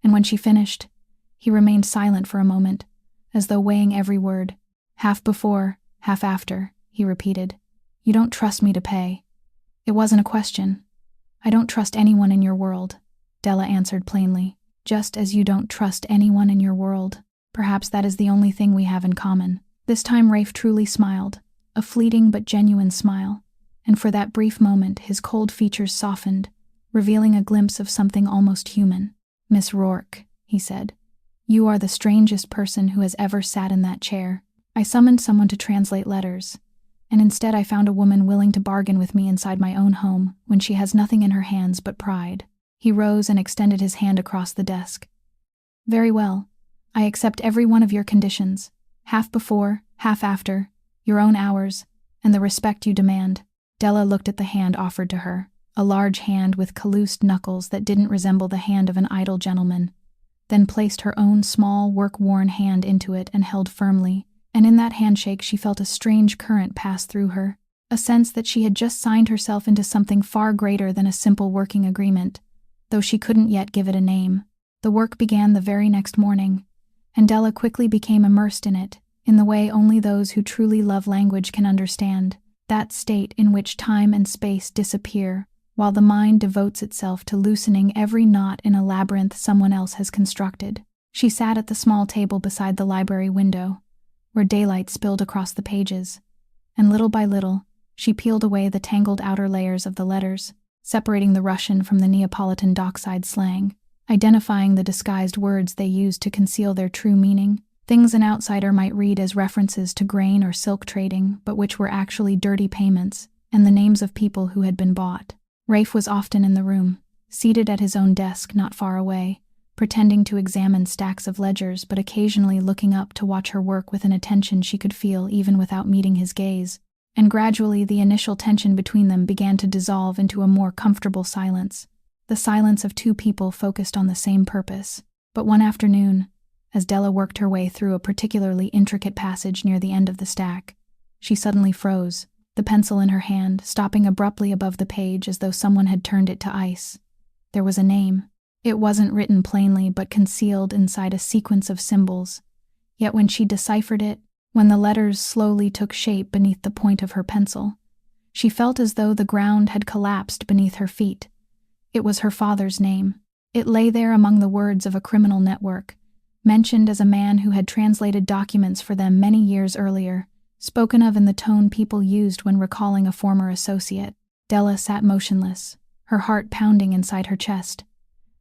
and when she finished, he remained silent for a moment, as though weighing every word. "Half before, half after," he repeated. "You don't trust me to pay." "It wasn't a question. I don't trust anyone in your world," Della answered plainly. "Just as you don't trust anyone in your world. Perhaps that is the only thing we have in common." This time Rafe truly smiled, a fleeting but genuine smile, and for that brief moment his cold features softened, revealing a glimpse of something almost human. "Miss Rourke," he said, "you are the strangest person who has ever sat in that chair. I summoned someone to translate letters, and instead I found a woman willing to bargain with me inside my own home when she has nothing in her hands but pride." He rose and extended his hand across the desk. "Very well. I accept every one of your conditions, half before, half after, your own hours, and the respect you demand." Della looked at the hand offered to her, a large hand with calloused knuckles that didn't resemble the hand of an idle gentleman, then placed her own small, work-worn hand into it and held firmly, and in that handshake she felt a strange current pass through her, a sense that she had just signed herself into something far greater than a simple working agreement, though she couldn't yet give it a name. The work began the very next morning, and Della quickly became immersed in it, in the way only those who truly love language can understand, that state in which time and space disappear, while the mind devotes itself to loosening every knot in a labyrinth someone else has constructed. She sat at the small table beside the library window, where daylight spilled across the pages, and little by little, she peeled away the tangled outer layers of the letters, separating the Russian from the Neapolitan dockside slang, identifying the disguised words they used to conceal their true meaning, things an outsider might read as references to grain or silk trading, but which were actually dirty payments, and the names of people who had been bought. Rafe was often in the room, seated at his own desk not far away, pretending to examine stacks of ledgers but occasionally looking up to watch her work with an attention she could feel even without meeting his gaze. And gradually the initial tension between them began to dissolve into a more comfortable silence, the silence of two people focused on the same purpose. But one afternoon, as Della worked her way through a particularly intricate passage near the end of the stack, she suddenly froze. the pencil in her hand, stopping abruptly above the page as though someone had turned it to ice. There was a name. It wasn't written plainly but concealed inside a sequence of symbols. Yet when she deciphered it, when the letters slowly took shape beneath the point of her pencil, she felt as though the ground had collapsed beneath her feet. It was her father's name. It lay there among the words of a criminal network, mentioned as a man who had translated documents for them many years earlier, spoken of in the tone people used when recalling a former associate. Della sat motionless, her heart pounding inside her chest.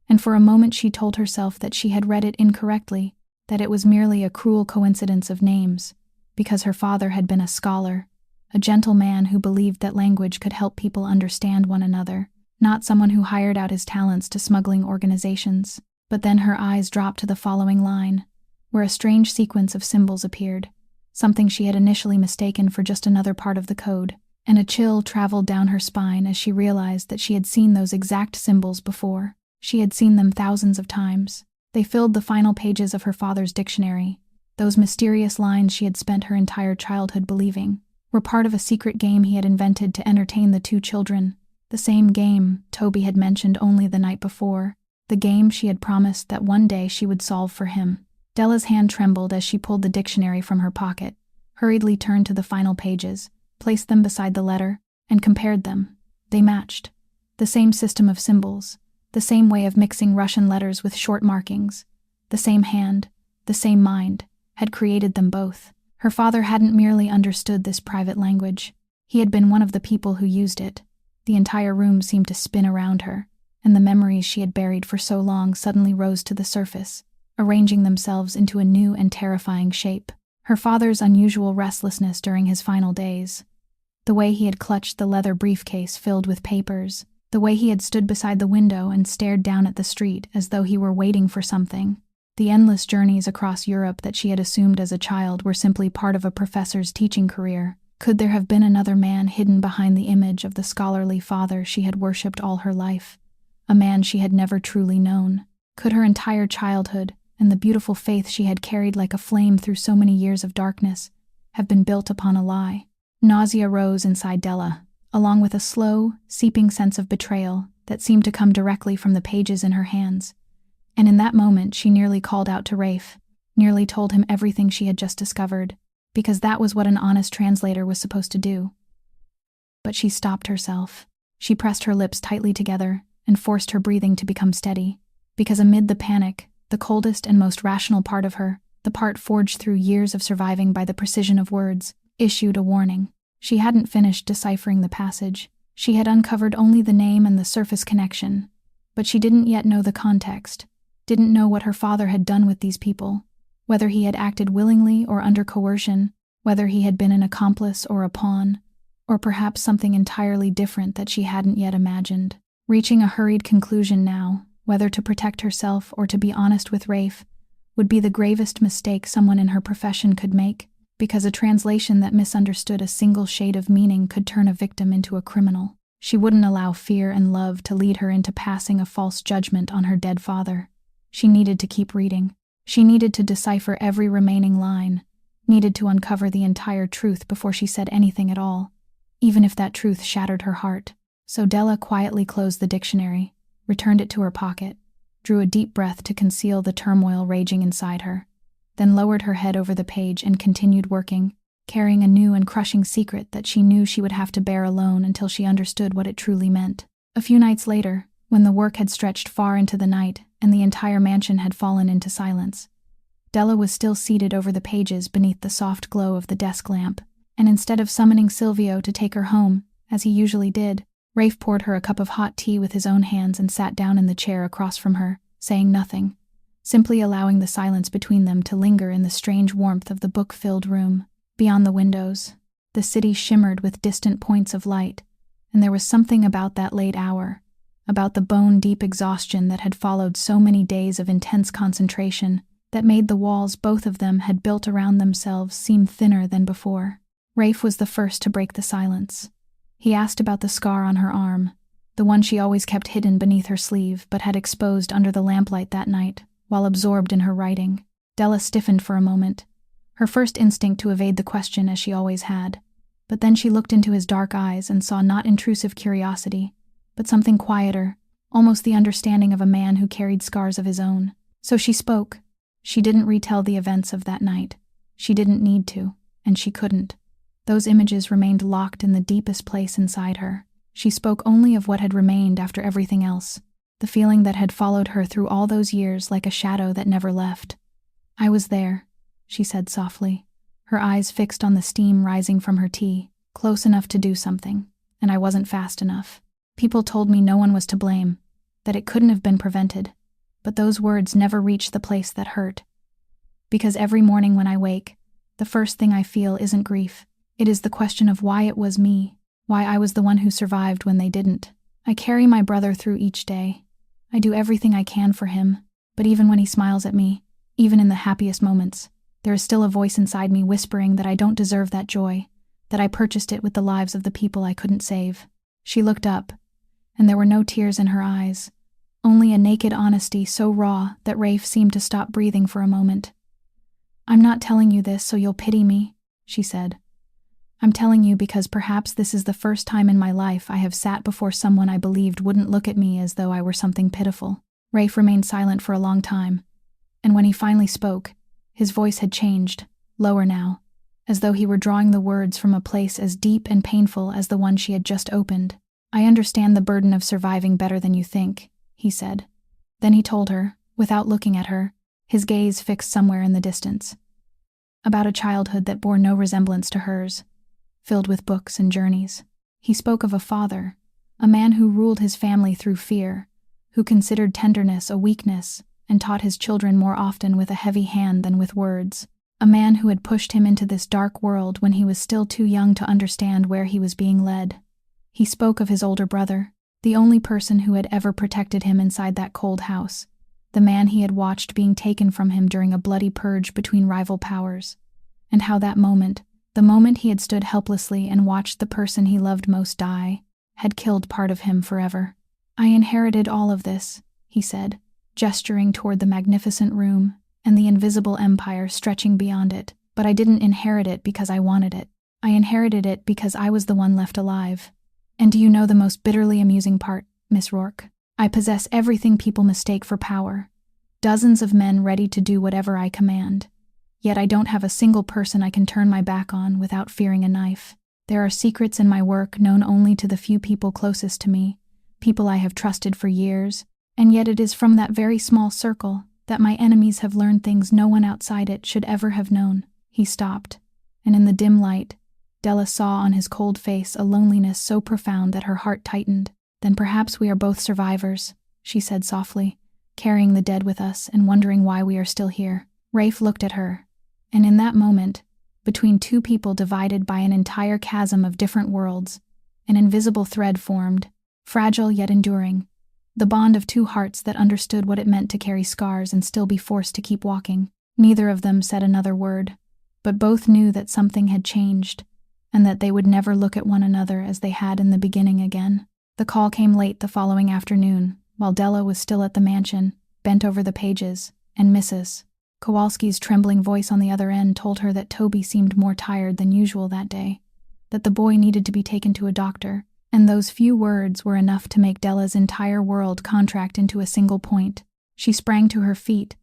And for a moment she told herself that she had read it incorrectly, that it was merely a cruel coincidence of names, because her father had been a scholar, a gentle man who believed that language could help people understand one another, not someone who hired out his talents to smuggling organizations. But then her eyes dropped to the following line, where a strange sequence of symbols appeared, something she had initially mistaken for just another part of the code, and a chill traveled down her spine as she realized that she had seen those exact symbols before. She had seen them thousands of times. They filled the final pages of her father's dictionary. Those mysterious lines she had spent her entire childhood believing were part of a secret game he had invented to entertain the two children, the same game Toby had mentioned only the night before, the game she had promised that one day she would solve for him. Della's hand trembled as she pulled the dictionary from her pocket, hurriedly turned to the final pages, placed them beside the letter, and compared them. They matched. The same system of symbols, the same way of mixing Russian letters with short markings, the same hand, the same mind, had created them both. Her father hadn't merely understood this private language. He had been one of the people who used it. The entire room seemed to spin around her, and the memories she had buried for so long suddenly rose to the surface, arranging themselves into a new and terrifying shape. Her father's unusual restlessness during his final days, the way he had clutched the leather briefcase filled with papers, the way he had stood beside the window and stared down at the street as though he were waiting for something. The endless journeys across Europe that she had assumed as a child were simply part of a professor's teaching career. Could there have been another man hidden behind the image of the scholarly father she had worshipped all her life? A man she had never truly known? Could her entire childhood, and the beautiful faith she had carried like a flame through so many years of darkness, have been built upon a lie? Nausea rose inside Della, along with a slow, seeping sense of betrayal that seemed to come directly from the pages in her hands. And in that moment she nearly called out to Rafe, nearly told him everything she had just discovered, because that was what an honest translator was supposed to do. But she stopped herself. She pressed her lips tightly together and forced her breathing to become steady, because amid the panic, the coldest and most rational part of her, the part forged through years of surviving by the precision of words, issued a warning. She hadn't finished deciphering the passage. She had uncovered only the name and the surface connection, but she didn't yet know the context, didn't know what her father had done with these people, whether he had acted willingly or under coercion, whether he had been an accomplice or a pawn, or perhaps something entirely different that she hadn't yet imagined. Reaching a hurried conclusion now, whether to protect herself or to be honest with Rafe, would be the gravest mistake someone in her profession could make, because a translation that misunderstood a single shade of meaning could turn a victim into a criminal. She wouldn't allow fear and love to lead her into passing a false judgment on her dead father. She needed to keep reading. She needed to decipher every remaining line, needed to uncover the entire truth before she said anything at all, even if that truth shattered her heart. So Della quietly closed the dictionary, returned it to her pocket, drew a deep breath to conceal the turmoil raging inside her, then lowered her head over the page and continued working, carrying a new and crushing secret that she knew she would have to bear alone until she understood what it truly meant. A few nights later, when the work had stretched far into the night and the entire mansion had fallen into silence, Della was still seated over the pages beneath the soft glow of the desk lamp, and instead of summoning Silvio to take her home, as he usually did, Rafe poured her a cup of hot tea with his own hands and sat down in the chair across from her, saying nothing, simply allowing the silence between them to linger in the strange warmth of the book-filled room. Beyond the windows, the city shimmered with distant points of light, and there was something about that late hour, about the bone-deep exhaustion that had followed so many days of intense concentration, that made the walls both of them had built around themselves seem thinner than before. Rafe was the first to break the silence. He asked about the scar on her arm, the one she always kept hidden beneath her sleeve but had exposed under the lamplight that night, while absorbed in her writing. Della stiffened for a moment, her first instinct to evade the question as she always had. But then she looked into his dark eyes and saw not intrusive curiosity, but something quieter, almost the understanding of a man who carried scars of his own. So she spoke. She didn't retell the events of that night. She didn't need to, and she couldn't. Those images remained locked in the deepest place inside her. She spoke only of what had remained after everything else, the feeling that had followed her through all those years like a shadow that never left. "I was there," she said softly, her eyes fixed on the steam rising from her tea, "close enough to do something, and I wasn't fast enough. People told me no one was to blame, that it couldn't have been prevented, but those words never reached the place that hurt. Because every morning when I wake, the first thing I feel isn't grief. It is the question of why it was me, why I was the one who survived when they didn't. I carry my brother through each day. I do everything I can for him, but even when he smiles at me, even in the happiest moments, there is still a voice inside me whispering that I don't deserve that joy, that I purchased it with the lives of the people I couldn't save." She looked up, and there were no tears in her eyes, only a naked honesty so raw that Rafe seemed to stop breathing for a moment. "I'm not telling you this so you'll pity me," she said. "I'm telling you because perhaps this is the first time in my life I have sat before someone I believed wouldn't look at me as though I were something pitiful." Rafe remained silent for a long time, and when he finally spoke, his voice had changed, lower now, as though he were drawing the words from a place as deep and painful as the one she had just opened. "I understand the burden of surviving better than you think," he said. Then he told her, without looking at her, his gaze fixed somewhere in the distance, about a childhood that bore no resemblance to hers, filled with books and journeys. He spoke of a father, a man who ruled his family through fear, who considered tenderness a weakness and taught his children more often with a heavy hand than with words, a man who had pushed him into this dark world when he was still too young to understand where he was being led. He spoke of his older brother, the only person who had ever protected him inside that cold house, the man he had watched being taken from him during a bloody purge between rival powers, and how that moment, the moment he had stood helplessly and watched the person he loved most die, had killed part of him forever. "I inherited all of this," he said, gesturing toward the magnificent room and the invisible empire stretching beyond it, "but I didn't inherit it because I wanted it. I inherited it because I was the one left alive. And do you know the most bitterly amusing part, Miss Rourke? I possess everything people mistake for power. Dozens of men ready to do whatever I command. Yet I don't have a single person I can turn my back on without fearing a knife. There are secrets in my work known only to the few people closest to me, people I have trusted for years, and yet it is from that very small circle that my enemies have learned things no one outside it should ever have known." He stopped, and in the dim light, Della saw on his cold face a loneliness so profound that her heart tightened. "Then perhaps we are both survivors," she said softly, "carrying the dead with us and wondering why we are still here." Rafe looked at her, and in that moment, between two people divided by an entire chasm of different worlds, an invisible thread formed, fragile yet enduring, the bond of two hearts that understood what it meant to carry scars and still be forced to keep walking. Neither of them said another word, but both knew that something had changed, and that they would never look at one another as they had in the beginning again. The call came late the following afternoon, while Della was still at the mansion, bent over the pages, and Mrs. Kowalski's trembling voice on the other end told her that Toby seemed more tired than usual that day, that the boy needed to be taken to a doctor, and those few words were enough to make Della's entire world contract into a single point. She sprang to her feet,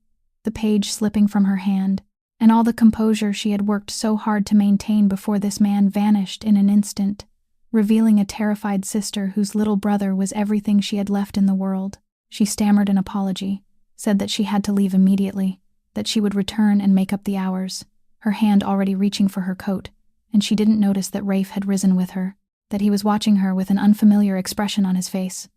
the page slipping from her hand, and all the composure she had worked so hard to maintain before this man vanished in an instant, revealing a terrified sister whose little brother was everything she had left in the world. She stammered an apology, said that she had to leave immediately, that she would return and make up the hours, her hand already reaching for her coat, and she didn't notice that Rafe had risen with her, that he was watching her with an unfamiliar expression on his face.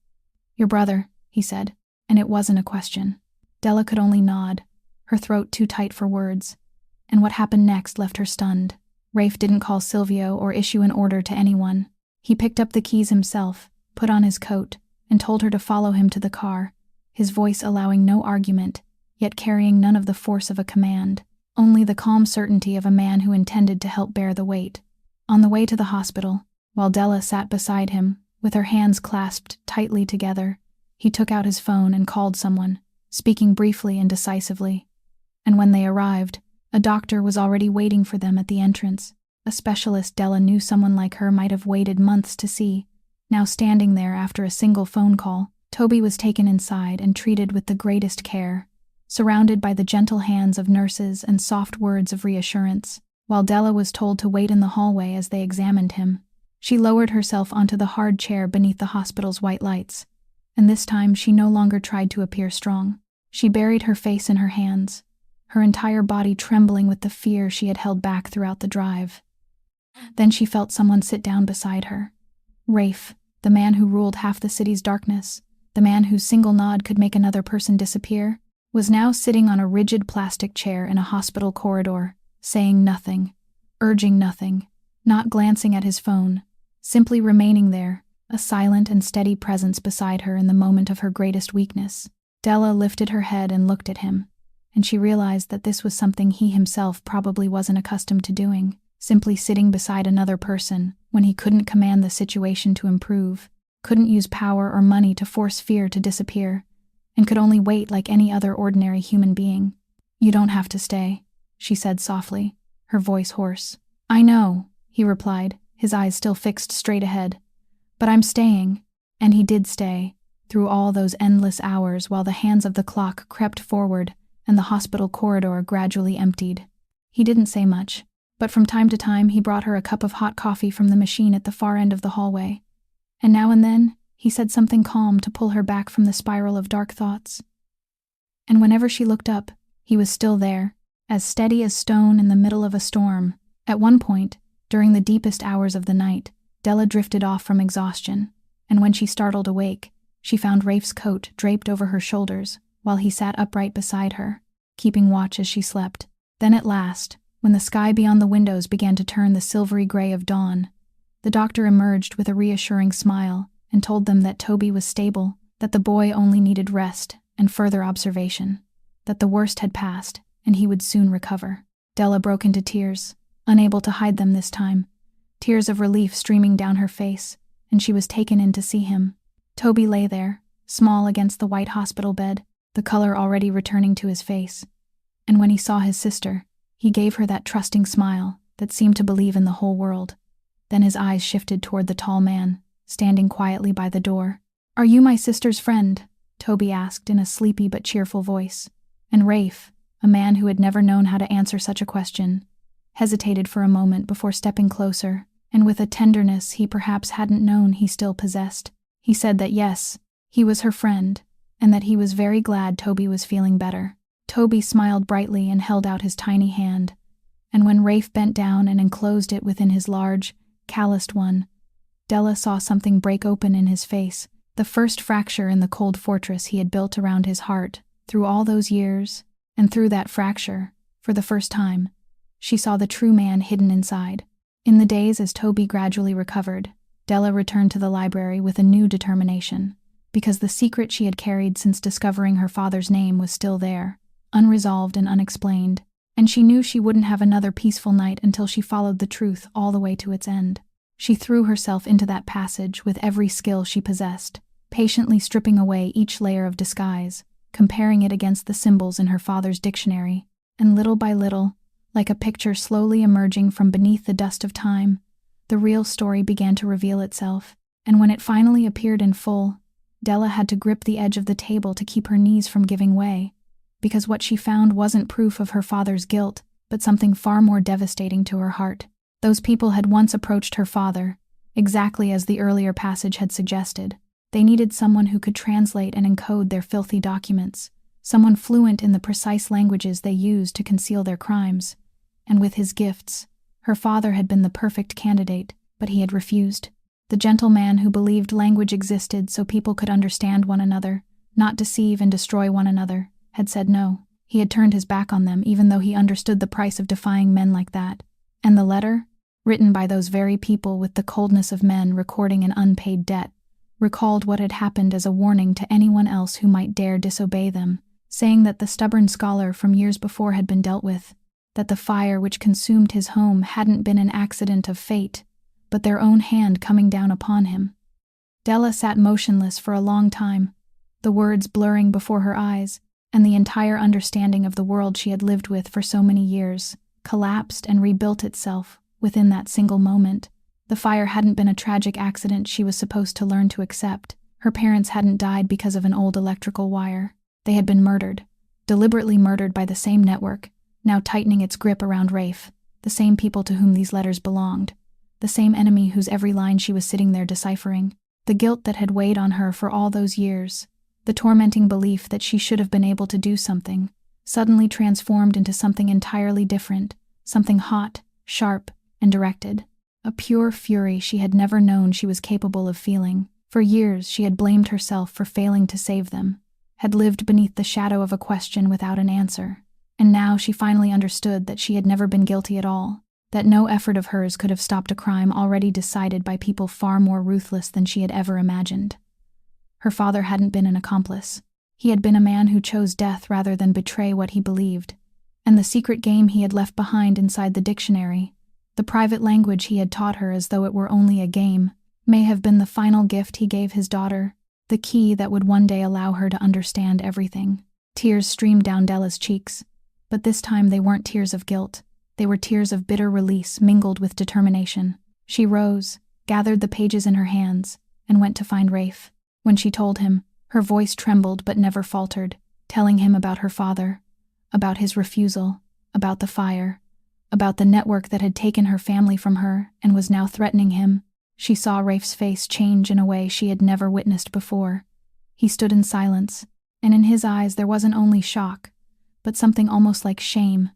"Your brother," he said, and it wasn't a question. Della could only nod, her throat too tight for words, and what happened next left her stunned. Rafe didn't call Silvio or issue an order to anyone. He picked up the keys himself, put on his coat, and told her to follow him to the car, his voice allowing no argument, yet carrying none of the force of a command, only the calm certainty of a man who intended to help bear the weight. On the way to the hospital, while Della sat beside him, with her hands clasped tightly together, he took out his phone and called someone, speaking briefly and decisively. And when they arrived, a doctor was already waiting for them at the entrance. a specialist Della knew someone like her might have waited months to see. Now standing there after a single phone call, Toby was taken inside and treated with the greatest care, surrounded by the gentle hands of nurses and soft words of reassurance, while Della was told to wait in the hallway as they examined him. She lowered herself onto the hard chair beneath the hospital's white lights, and this time she no longer tried to appear strong. She buried her face in her hands, her entire body trembling with the fear she had held back throughout the drive. Then she felt someone sit down beside her. Rafe, the man who ruled half the city's darkness, the man whose single nod could make another person disappear, was now sitting on a rigid plastic chair in a hospital corridor, saying nothing, urging nothing, not glancing at his phone, simply remaining there, a silent and steady presence beside her in the moment of her greatest weakness. Della lifted her head and looked at him, and she realized that this was something he himself probably wasn't accustomed to doing, simply sitting beside another person when he couldn't command the situation to improve, couldn't use power or money to force fear to disappear, and could only wait like any other ordinary human being. "You don't have to stay," she said softly, her voice hoarse. "I know," he replied, his eyes still fixed straight ahead. "But I'm staying." And he did stay, through all those endless hours while the hands of the clock crept forward and the hospital corridor gradually emptied. He didn't say much, but from time to time he brought her a cup of hot coffee from the machine at the far end of the hallway. And now and then, he said something calm to pull her back from the spiral of dark thoughts. And whenever she looked up, he was still there, as steady as stone in the middle of a storm. At one point, during the deepest hours of the night, Della drifted off from exhaustion, and when she startled awake, she found Rafe's coat draped over her shoulders while he sat upright beside her, keeping watch as she slept. Then at last, when the sky beyond the windows began to turn the silvery gray of dawn, the doctor emerged with a reassuring smile and told them that Toby was stable, that the boy only needed rest and further observation, that the worst had passed and he would soon recover. Della broke into tears, unable to hide them this time, tears of relief streaming down her face, and she was taken in to see him. Toby lay there, small against the white hospital bed, the color already returning to his face. And when he saw his sister, he gave her that trusting smile that seemed to believe in the whole world. Then his eyes shifted toward the tall man, standing quietly by the door. "Are you my sister's friend?" Toby asked in a sleepy but cheerful voice. And Rafe, a man who had never known how to answer such a question, hesitated for a moment before stepping closer, and with a tenderness he perhaps hadn't known he still possessed, he said that yes, he was her friend, and that he was very glad Toby was feeling better. Toby smiled brightly and held out his tiny hand, and when Rafe bent down and enclosed it within his large, calloused one, Della saw something break open in his face, the first fracture in the cold fortress he had built around his heart through all those years, and through that fracture, for the first time, she saw the true man hidden inside. In the days as Toby gradually recovered, Della returned to the library with a new determination, because the secret she had carried since discovering her father's name was still there, unresolved and unexplained, and she knew she wouldn't have another peaceful night until she followed the truth all the way to its end. She threw herself into that passage with every skill she possessed, patiently stripping away each layer of disguise, comparing it against the symbols in her father's dictionary, and little by little, like a picture slowly emerging from beneath the dust of time, the real story began to reveal itself, and when it finally appeared in full, Della had to grip the edge of the table to keep her knees from giving way, because what she found wasn't proof of her father's guilt, but something far more devastating to her heart. Those people had once approached her father, exactly as the earlier passage had suggested. They needed someone who could translate and encode their filthy documents, someone fluent in the precise languages they used to conceal their crimes. And with his gifts, her father had been the perfect candidate, but he had refused. The gentle man who believed language existed so people could understand one another, not deceive and destroy one another, had said no. He had turned his back on them even though he understood the price of defying men like that. And the letter, written by those very people with the coldness of men recording an unpaid debt, recalled what had happened as a warning to anyone else who might dare disobey them, saying that the stubborn scholar from years before had been dealt with, that the fire which consumed his home hadn't been an accident of fate, but their own hand coming down upon him. Della sat motionless for a long time, the words blurring before her eyes, and the entire understanding of the world she had lived with for so many years collapsed and rebuilt itself within that single moment. The fire hadn't been a tragic accident she was supposed to learn to accept. Her parents hadn't died because of an old electrical wire. They had been murdered, deliberately murdered by the same network, now tightening its grip around Rafe, the same people to whom these letters belonged, the same enemy whose every line she was sitting there deciphering. The guilt that had weighed on her for all those years, the tormenting belief that she should have been able to do something, suddenly transformed into something entirely different, something hot, sharp, and directed. A pure fury she had never known she was capable of feeling. For years she had blamed herself for failing to save them, had lived beneath the shadow of a question without an answer. And now she finally understood that she had never been guilty at all, that no effort of hers could have stopped a crime already decided by people far more ruthless than she had ever imagined. Her father hadn't been an accomplice. He had been a man who chose death rather than betray what he believed. And the secret game he had left behind inside the dictionary, the private language he had taught her as though it were only a game, may have been the final gift he gave his daughter, the key that would one day allow her to understand everything. Tears streamed down Della's cheeks, but this time they weren't tears of guilt. They were tears of bitter release mingled with determination. She rose, gathered the pages in her hands, and went to find Rafe. When she told him, her voice trembled but never faltered, telling him about her father, about his refusal, about the fire, about the network that had taken her family from her and was now threatening him. She saw Rafe's face change in a way she had never witnessed before. He stood in silence, and in his eyes there wasn't only shock, but something almost like shame.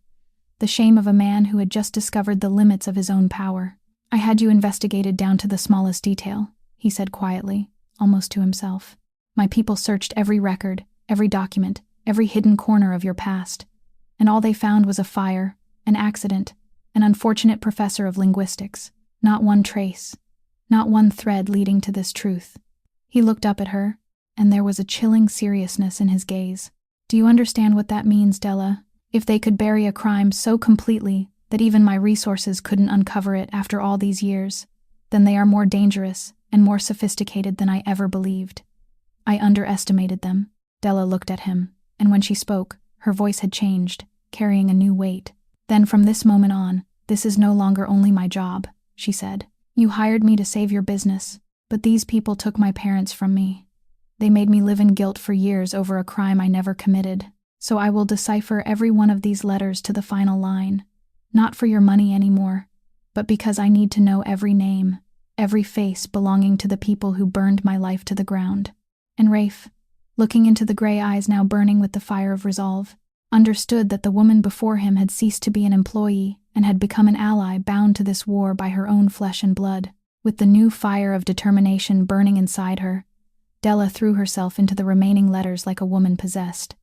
The shame of a man who had just discovered the limits of his own power. "I had you investigated down to the smallest detail," he said quietly, almost to himself. "My people searched every record, every document, every hidden corner of your past, and all they found was a fire, an accident, an unfortunate professor of linguistics. Not one trace, not one thread leading to this truth." He looked up at her, and there was a chilling seriousness in his gaze. "Do you understand what that means, Della? If they could bury a crime so completely that even my resources couldn't uncover it after all these years, then they are more dangerous and more sophisticated than I ever believed. I underestimated them." Della looked at him, and when she spoke, her voice had changed, carrying a new weight. "Then from this moment on, this is no longer only my job," she said. "You hired me to save your business, but these people took my parents from me. They made me live in guilt for years over a crime I never committed. So I will decipher every one of these letters to the final line, not for your money anymore, but because I need to know every name, every face belonging to the people who burned my life to the ground." And Rafe, looking into the gray eyes now burning with the fire of resolve, understood that the woman before him had ceased to be an employee and had become an ally bound to this war by her own flesh and blood. With the new fire of determination burning inside her, Della threw herself into the remaining letters like a woman possessed.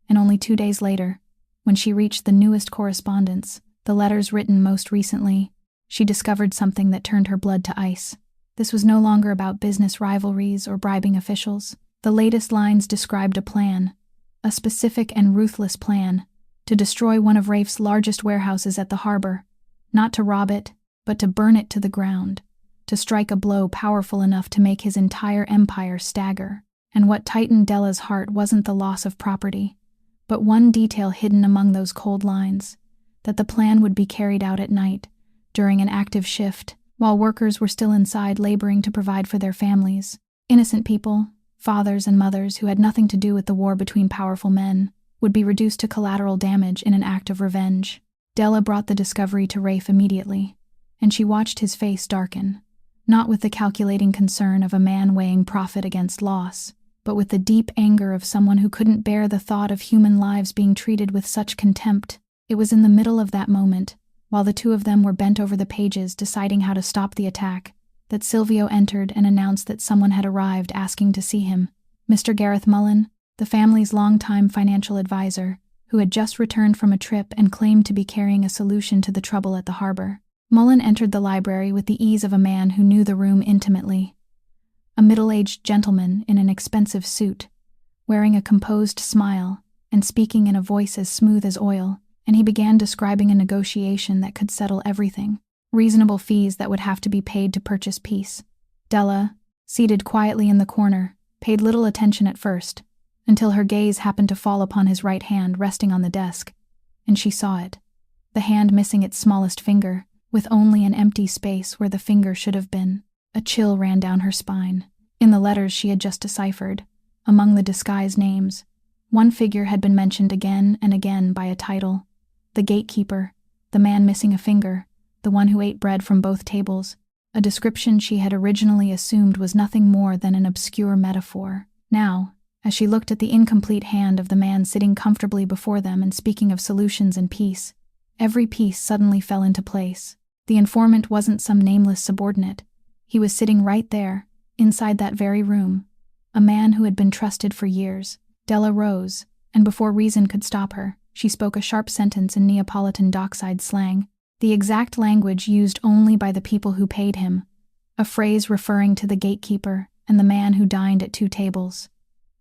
And only 2 days later, when she reached the newest correspondence, the letters written most recently, she discovered something that turned her blood to ice. This was no longer about business rivalries or bribing officials. The latest lines described a plan, a specific and ruthless plan, to destroy one of Rafe's largest warehouses at the harbor, not to rob it, but to burn it to the ground, to strike a blow powerful enough to make his entire empire stagger. And what tightened Della's heart wasn't the loss of property, but one detail hidden among those cold lines, that the plan would be carried out at night, during an active shift, while workers were still inside laboring to provide for their families. Innocent people, fathers and mothers who had nothing to do with the war between powerful men, would be reduced to collateral damage in an act of revenge. Della brought the discovery to Rafe immediately, and she watched his face darken, not with the calculating concern of a man weighing profit against loss, but with the deep anger of someone who couldn't bear the thought of human lives being treated with such contempt. It was in the middle of that moment, while the two of them were bent over the pages deciding how to stop the attack, that Silvio entered and announced that someone had arrived asking to see him. Mr. Gareth Mullen, the family's longtime financial advisor, who had just returned from a trip and claimed to be carrying a solution to the trouble at the harbor. Mullen entered the library with the ease of a man who knew the room intimately. A middle-aged gentleman in an expensive suit, wearing a composed smile and speaking in a voice as smooth as oil, and he began describing a negotiation that could settle everything, reasonable fees that would have to be paid to purchase peace. Della, seated quietly in the corner, paid little attention at first, until her gaze happened to fall upon his right hand resting on the desk, and she saw it. The hand missing its smallest finger, with only an empty space where the finger should have been. A chill ran down her spine. In the letters she had just deciphered, among the disguised names, one figure had been mentioned again and again by a title: the gatekeeper, the man missing a finger, the one who ate bread from both tables, a description she had originally assumed was nothing more than an obscure metaphor. Now, as she looked at the incomplete hand of the man sitting comfortably before them and speaking of solutions and peace, every piece suddenly fell into place. The informant wasn't some nameless subordinate. He was sitting right there, inside that very room, a man who had been trusted for years. Della rose, and before reason could stop her, she spoke a sharp sentence in Neapolitan dockside slang, the exact language used only by the people who paid him, a phrase referring to the gatekeeper and the man who dined at 2 tables.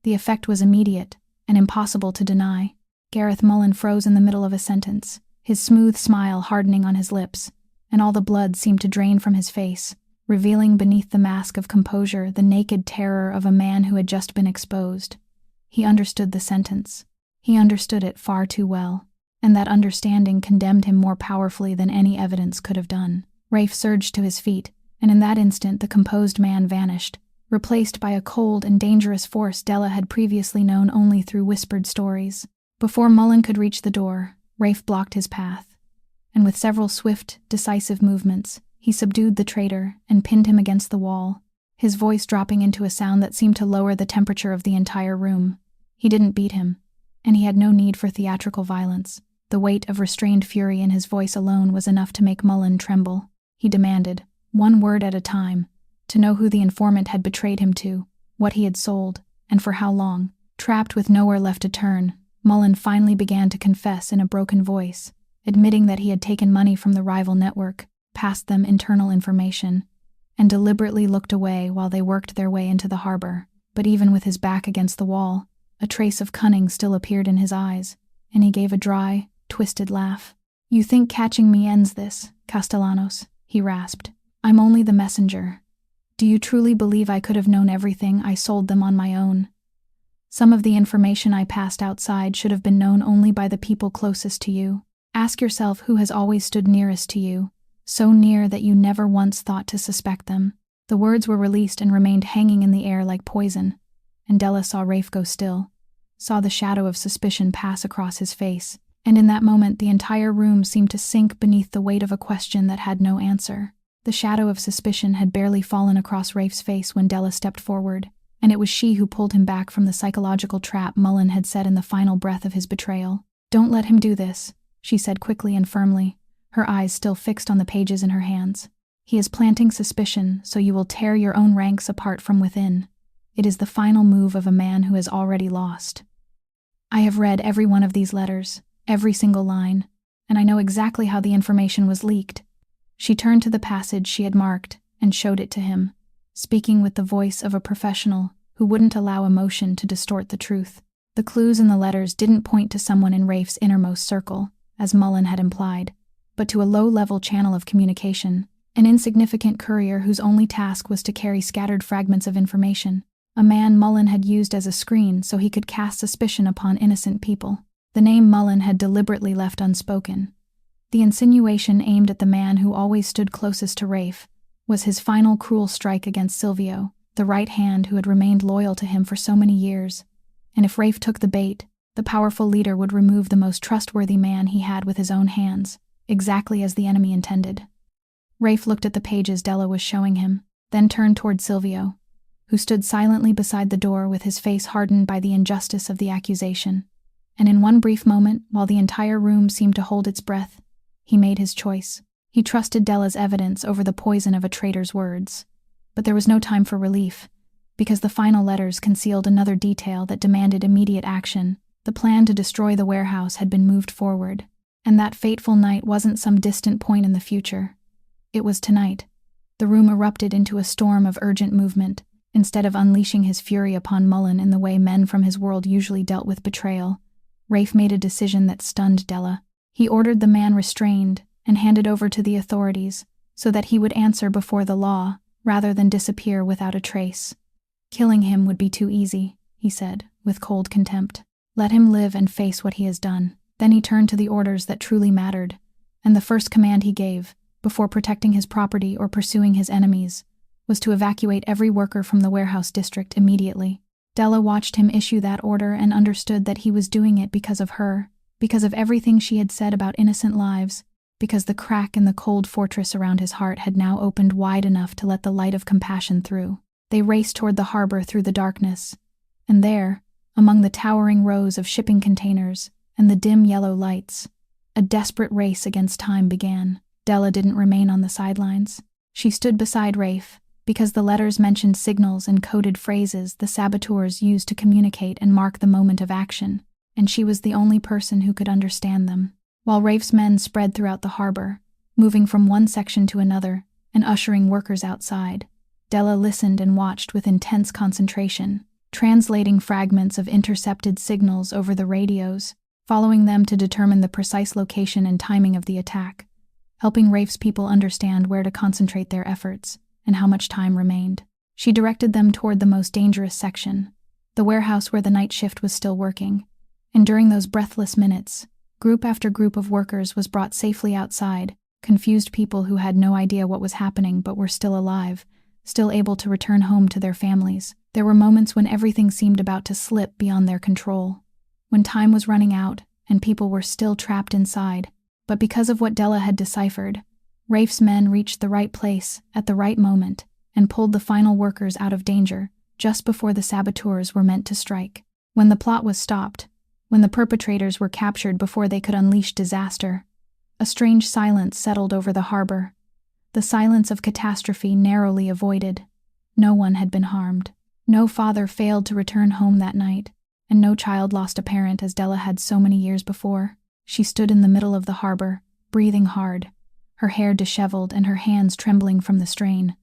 The effect was immediate and impossible to deny. Gareth Mullen froze in the middle of a sentence, his smooth smile hardening on his lips, and all the blood seemed to drain from his face, revealing beneath the mask of composure the naked terror of a man who had just been exposed. He understood the sentence. He understood it far too well, and that understanding condemned him more powerfully than any evidence could have done. Rafe surged to his feet, and in that instant the composed man vanished, replaced by a cold and dangerous force Della had previously known only through whispered stories. Before Mullen could reach the door, Rafe blocked his path, and with several swift, decisive movements, he subdued the traitor and pinned him against the wall, his voice dropping into a sound that seemed to lower the temperature of the entire room. He didn't beat him, and he had no need for theatrical violence. The weight of restrained fury in his voice alone was enough to make Mullen tremble. He demanded, one word at a time, to know who the informant had betrayed him to, what he had sold, and for how long. Trapped with nowhere left to turn, Mullen finally began to confess in a broken voice, admitting that he had taken money from the rival network, passed them internal information, and deliberately looked away while they worked their way into the harbor. But even with his back against the wall, a trace of cunning still appeared in his eyes, and he gave a dry, twisted laugh. "You think catching me ends this, Castellanos," he rasped. "I'm only the messenger. Do you truly believe I could have known everything? I sold them on my own. Some of the information I passed outside should have been known only by the people closest to you. Ask yourself who has always stood nearest to you, so near that you never once thought to suspect them." The words were released and remained hanging in the air like poison, and Della saw Rafe go still, saw the shadow of suspicion pass across his face, and in that moment the entire room seemed to sink beneath the weight of a question that had no answer. The shadow of suspicion had barely fallen across Rafe's face when Della stepped forward, and it was she who pulled him back from the psychological trap Mullen had set in the final breath of his betrayal. "Don't let him do this," she said quickly and firmly, her eyes still fixed on the pages in her hands. "He is planting suspicion, so you will tear your own ranks apart from within. It is the final move of a man who has already lost. I have read every one of these letters, every single line, and I know exactly how the information was leaked." She turned to the passage she had marked and showed it to him, speaking with the voice of a professional who wouldn't allow emotion to distort the truth. The clues in the letters didn't point to someone in Rafe's innermost circle, as Mullen had implied, but to a low-level channel of communication, an insignificant courier whose only task was to carry scattered fragments of information, a man Mullen had used as a screen so he could cast suspicion upon innocent people. The name Mullen had deliberately left unspoken. The insinuation aimed at the man who always stood closest to Rafe was his final cruel strike against Silvio, the right hand who had remained loyal to him for so many years. And if Rafe took the bait, the powerful leader would remove the most trustworthy man he had with his own hands, exactly as the enemy intended. Rafe looked at the pages Della was showing him, then turned toward Silvio, who stood silently beside the door with his face hardened by the injustice of the accusation. And in one brief moment, while the entire room seemed to hold its breath, he made his choice. He trusted Della's evidence over the poison of a traitor's words. But there was no time for relief, because the final letters concealed another detail that demanded immediate action. The plan to destroy the warehouse had been moved forward, and that fateful night wasn't some distant point in the future. It was tonight. The room erupted into a storm of urgent movement. Instead of unleashing his fury upon Mullen in the way men from his world usually dealt with betrayal, Rafe made a decision that stunned Della. He ordered the man restrained and handed over to the authorities so that he would answer before the law rather than disappear without a trace. "Killing him would be too easy," he said, with cold contempt. "Let him live and face what he has done." Then he turned to the orders that truly mattered, and the first command he gave, before protecting his property or pursuing his enemies, was to evacuate every worker from the warehouse district immediately. Della watched him issue that order and understood that he was doing it because of her, because of everything she had said about innocent lives, because the crack in the cold fortress around his heart had now opened wide enough to let the light of compassion through. They raced toward the harbor through the darkness, and there, among the towering rows of shipping containers and the dim yellow lights, a desperate race against time began. Della didn't remain on the sidelines. She stood beside Rafe, because the letters mentioned signals and coded phrases the saboteurs used to communicate and mark the moment of action, and she was the only person who could understand them. While Rafe's men spread throughout the harbor, moving from one section to another and ushering workers outside, Della listened and watched with intense concentration, translating fragments of intercepted signals over the radios, following them to determine the precise location and timing of the attack, helping Rafe's people understand where to concentrate their efforts and how much time remained. She directed them toward the most dangerous section, the warehouse where the night shift was still working, and during those breathless minutes, group after group of workers was brought safely outside, confused people who had no idea what was happening but were still alive, still able to return home to their families. There were moments when everything seemed about to slip beyond their control, when time was running out and people were still trapped inside, but because of what Della had deciphered, Rafe's men reached the right place at the right moment and pulled the final workers out of danger just before the saboteurs were meant to strike. When the plot was stopped, when the perpetrators were captured before they could unleash disaster, a strange silence settled over the harbor, the silence of catastrophe narrowly avoided. No one had been harmed. No father failed to return home that night, and no child lost a parent as Della had so many years before. She stood in the middle of the harbor, breathing hard, her hair disheveled and her hands trembling from the strain,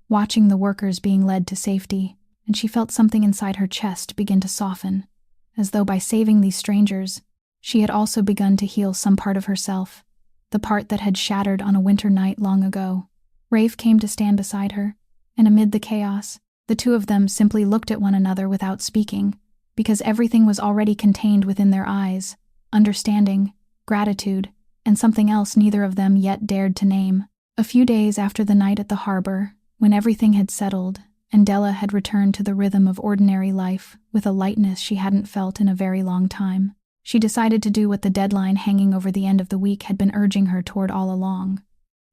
watching the workers being led to safety, and she felt something inside her chest begin to soften, as though by saving these strangers, she had also begun to heal some part of herself, the part that had shattered on a winter night long ago. Rafe came to stand beside her, and amid the chaos, the two of them simply looked at one another without speaking, because everything was already contained within their eyes: understanding, gratitude, and something else neither of them yet dared to name. A few days after the night at the harbor, when everything had settled, and Della had returned to the rhythm of ordinary life with a lightness she hadn't felt in a very long time, she decided to do what the deadline hanging over the end of the week had been urging her toward all along: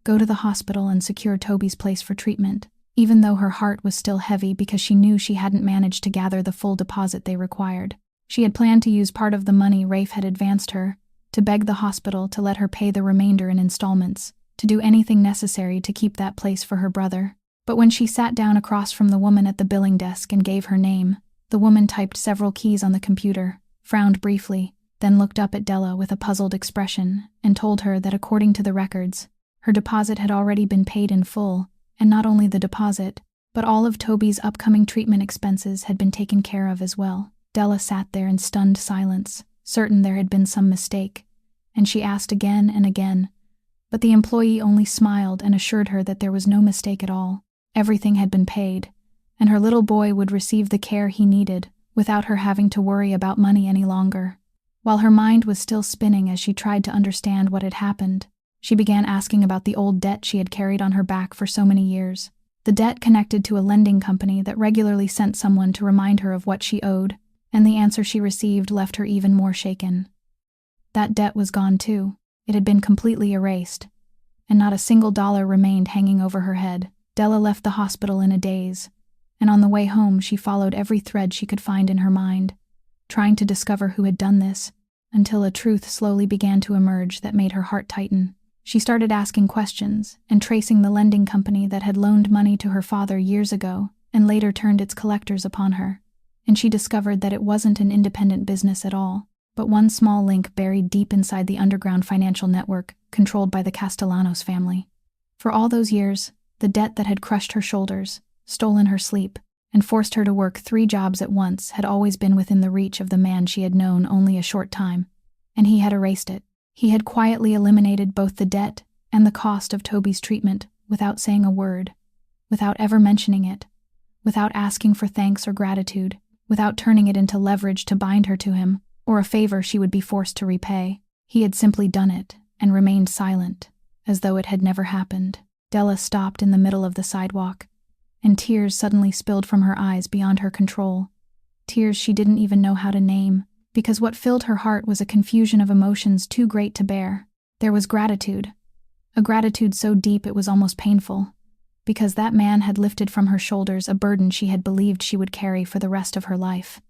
go to the hospital and secure Toby's place for treatment, even though her heart was still heavy because she knew she hadn't managed to gather the full deposit they required. She had planned to use part of the money Rafe had advanced her, to beg the hospital to let her pay the remainder in installments, to do anything necessary to keep that place for her brother. But when she sat down across from the woman at the billing desk and gave her name, the woman typed several keys on the computer, frowned briefly, then looked up at Della with a puzzled expression and told her that according to the records, her deposit had already been paid in full, and not only the deposit, but all of Toby's upcoming treatment expenses had been taken care of as well. Della sat there in stunned silence, certain there had been some mistake, and she asked again and again, but the employee only smiled and assured her that there was no mistake at all. Everything had been paid, and her little boy would receive the care he needed without her having to worry about money any longer. While her mind was still spinning as she tried to understand what had happened, she began asking about the old debt she had carried on her back for so many years. The debt connected to a lending company that regularly sent someone to remind her of what she owed, and the answer she received left her even more shaken. That debt was gone too. It had been completely erased, and not a single dollar remained hanging over her head. Della left the hospital in a daze, and on the way home she followed every thread she could find in her mind, trying to discover who had done this, until a truth slowly began to emerge that made her heart tighten. She started asking questions and tracing the lending company that had loaned money to her father years ago and later turned its collectors upon her, and she discovered that it wasn't an independent business at all, but one small link buried deep inside the underground financial network controlled by the Castellanos family. For all those years, the debt that had crushed her shoulders, stolen her sleep, and forced her to work 3 jobs at once had always been within the reach of the man she had known only a short time, and he had erased it. He had quietly eliminated both the debt and the cost of Toby's treatment without saying a word, without ever mentioning it, without asking for thanks or gratitude, without turning it into leverage to bind her to him, or a favor she would be forced to repay. He had simply done it and remained silent, as though it had never happened. Della stopped in the middle of the sidewalk, and tears suddenly spilled from her eyes beyond her control. Tears she didn't even know how to name, because what filled her heart was a confusion of emotions too great to bear. There was gratitude, a gratitude so deep it was almost painful, because that man had lifted from her shoulders a burden she had believed she would carry for the rest of her life.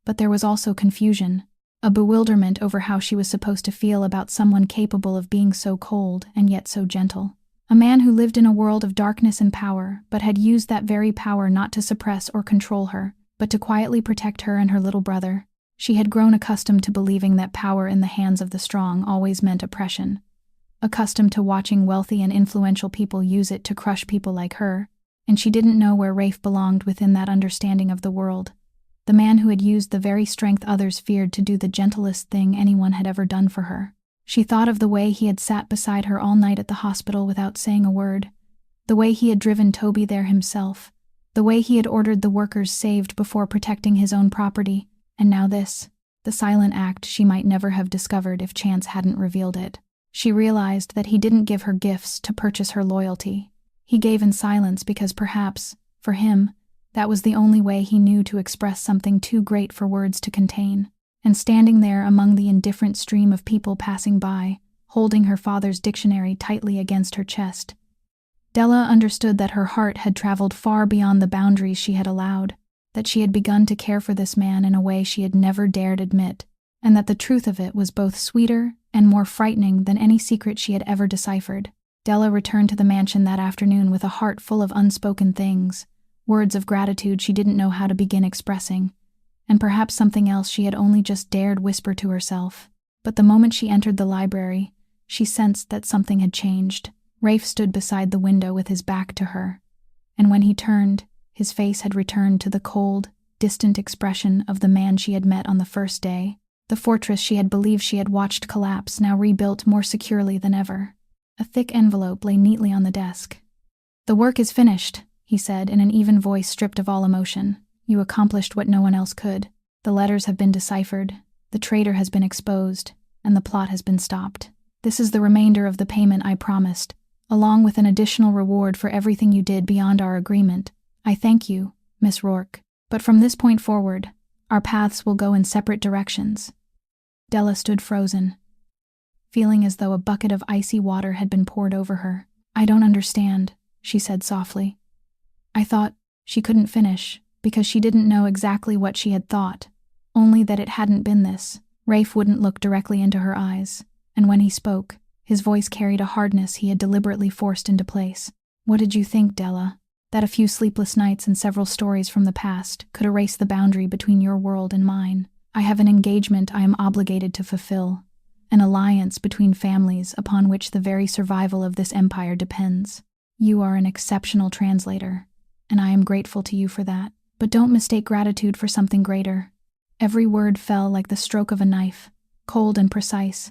But there was also confusion, a bewilderment over how she was supposed to feel about someone capable of being so cold and yet so gentle. A man who lived in a world of darkness and power, but had used that very power not to suppress or control her, but to quietly protect her and her little brother. She had grown accustomed to believing that power in the hands of the strong always meant oppression, accustomed to watching wealthy and influential people use it to crush people like her, and she didn't know where Rafe belonged within that understanding of the world. The man who had used the very strength others feared to do the gentlest thing anyone had ever done for her. She thought of the way he had sat beside her all night at the hospital without saying a word, the way he had driven Toby there himself, the way he had ordered the workers saved before protecting his own property, and now this, the silent act she might never have discovered if chance hadn't revealed it. She realized that he didn't give her gifts to purchase her loyalty. He gave in silence because perhaps, for him, that was the only way he knew to express something too great for words to contain. And standing there among the indifferent stream of people passing by, holding her father's dictionary tightly against her chest, Della understood that her heart had traveled far beyond the boundaries she had allowed, that she had begun to care for this man in a way she had never dared admit, and that the truth of it was both sweeter and more frightening than any secret she had ever deciphered. Della returned to the mansion that afternoon with a heart full of unspoken things, words of gratitude she didn't know how to begin expressing, and perhaps something else she had only just dared whisper to herself. But the moment she entered the library, she sensed that something had changed. Rafe stood beside the window with his back to her, and when he turned, his face had returned to the cold, distant expression of the man she had met on the first day. The fortress she had believed she had watched collapse now rebuilt more securely than ever. A thick envelope lay neatly on the desk. "The work is finished," he said in an even voice stripped of all emotion. "You accomplished what no one else could. The letters have been deciphered, the traitor has been exposed, and the plot has been stopped. This is the remainder of the payment I promised, along with an additional reward for everything you did beyond our agreement. I thank you, Miss Rourke. But from this point forward, our paths will go in separate directions." Della stood frozen, feeling as though a bucket of icy water had been poured over her. "I don't understand," she said softly. I thought she couldn't finish, because she didn't know exactly what she had thought, only that it hadn't been this. Rafe wouldn't look directly into her eyes, and when he spoke, his voice carried a hardness he had deliberately forced into place. "What did you think, Della? That a few sleepless nights and several stories from the past could erase the boundary between your world and mine? I have an engagement I am obligated to fulfill, an alliance between families upon which the very survival of this empire depends. You are an exceptional translator, and I am grateful to you for that. But don't mistake gratitude for something greater." Every word fell like the stroke of a knife, cold and precise,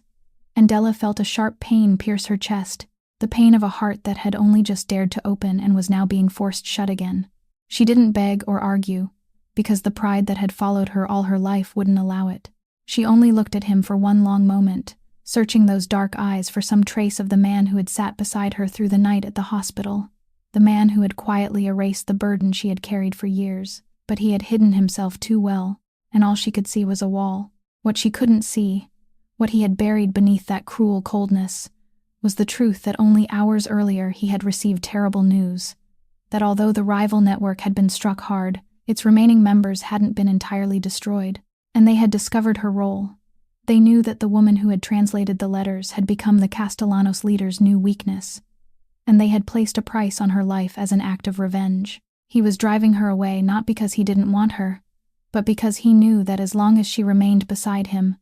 and Della felt a sharp pain pierce her chest, the pain of a heart that had only just dared to open and was now being forced shut again. She didn't beg or argue, because the pride that had followed her all her life wouldn't allow it. She only looked at him for one long moment, searching those dark eyes for some trace of the man who had sat beside her through the night at the hospital, the man who had quietly erased the burden she had carried for years. But he had hidden himself too well, and all she could see was a wall. What she couldn't see, what he had buried beneath that cruel coldness, was the truth that only hours earlier he had received terrible news, that although the rival network had been struck hard, its remaining members hadn't been entirely destroyed, and they had discovered her role. They knew that the woman who had translated the letters had become the Castellanos leader's new weakness, and they had placed a price on her life as an act of revenge. He was driving her away not because he didn't want her, but because he knew that as long as she remained beside him,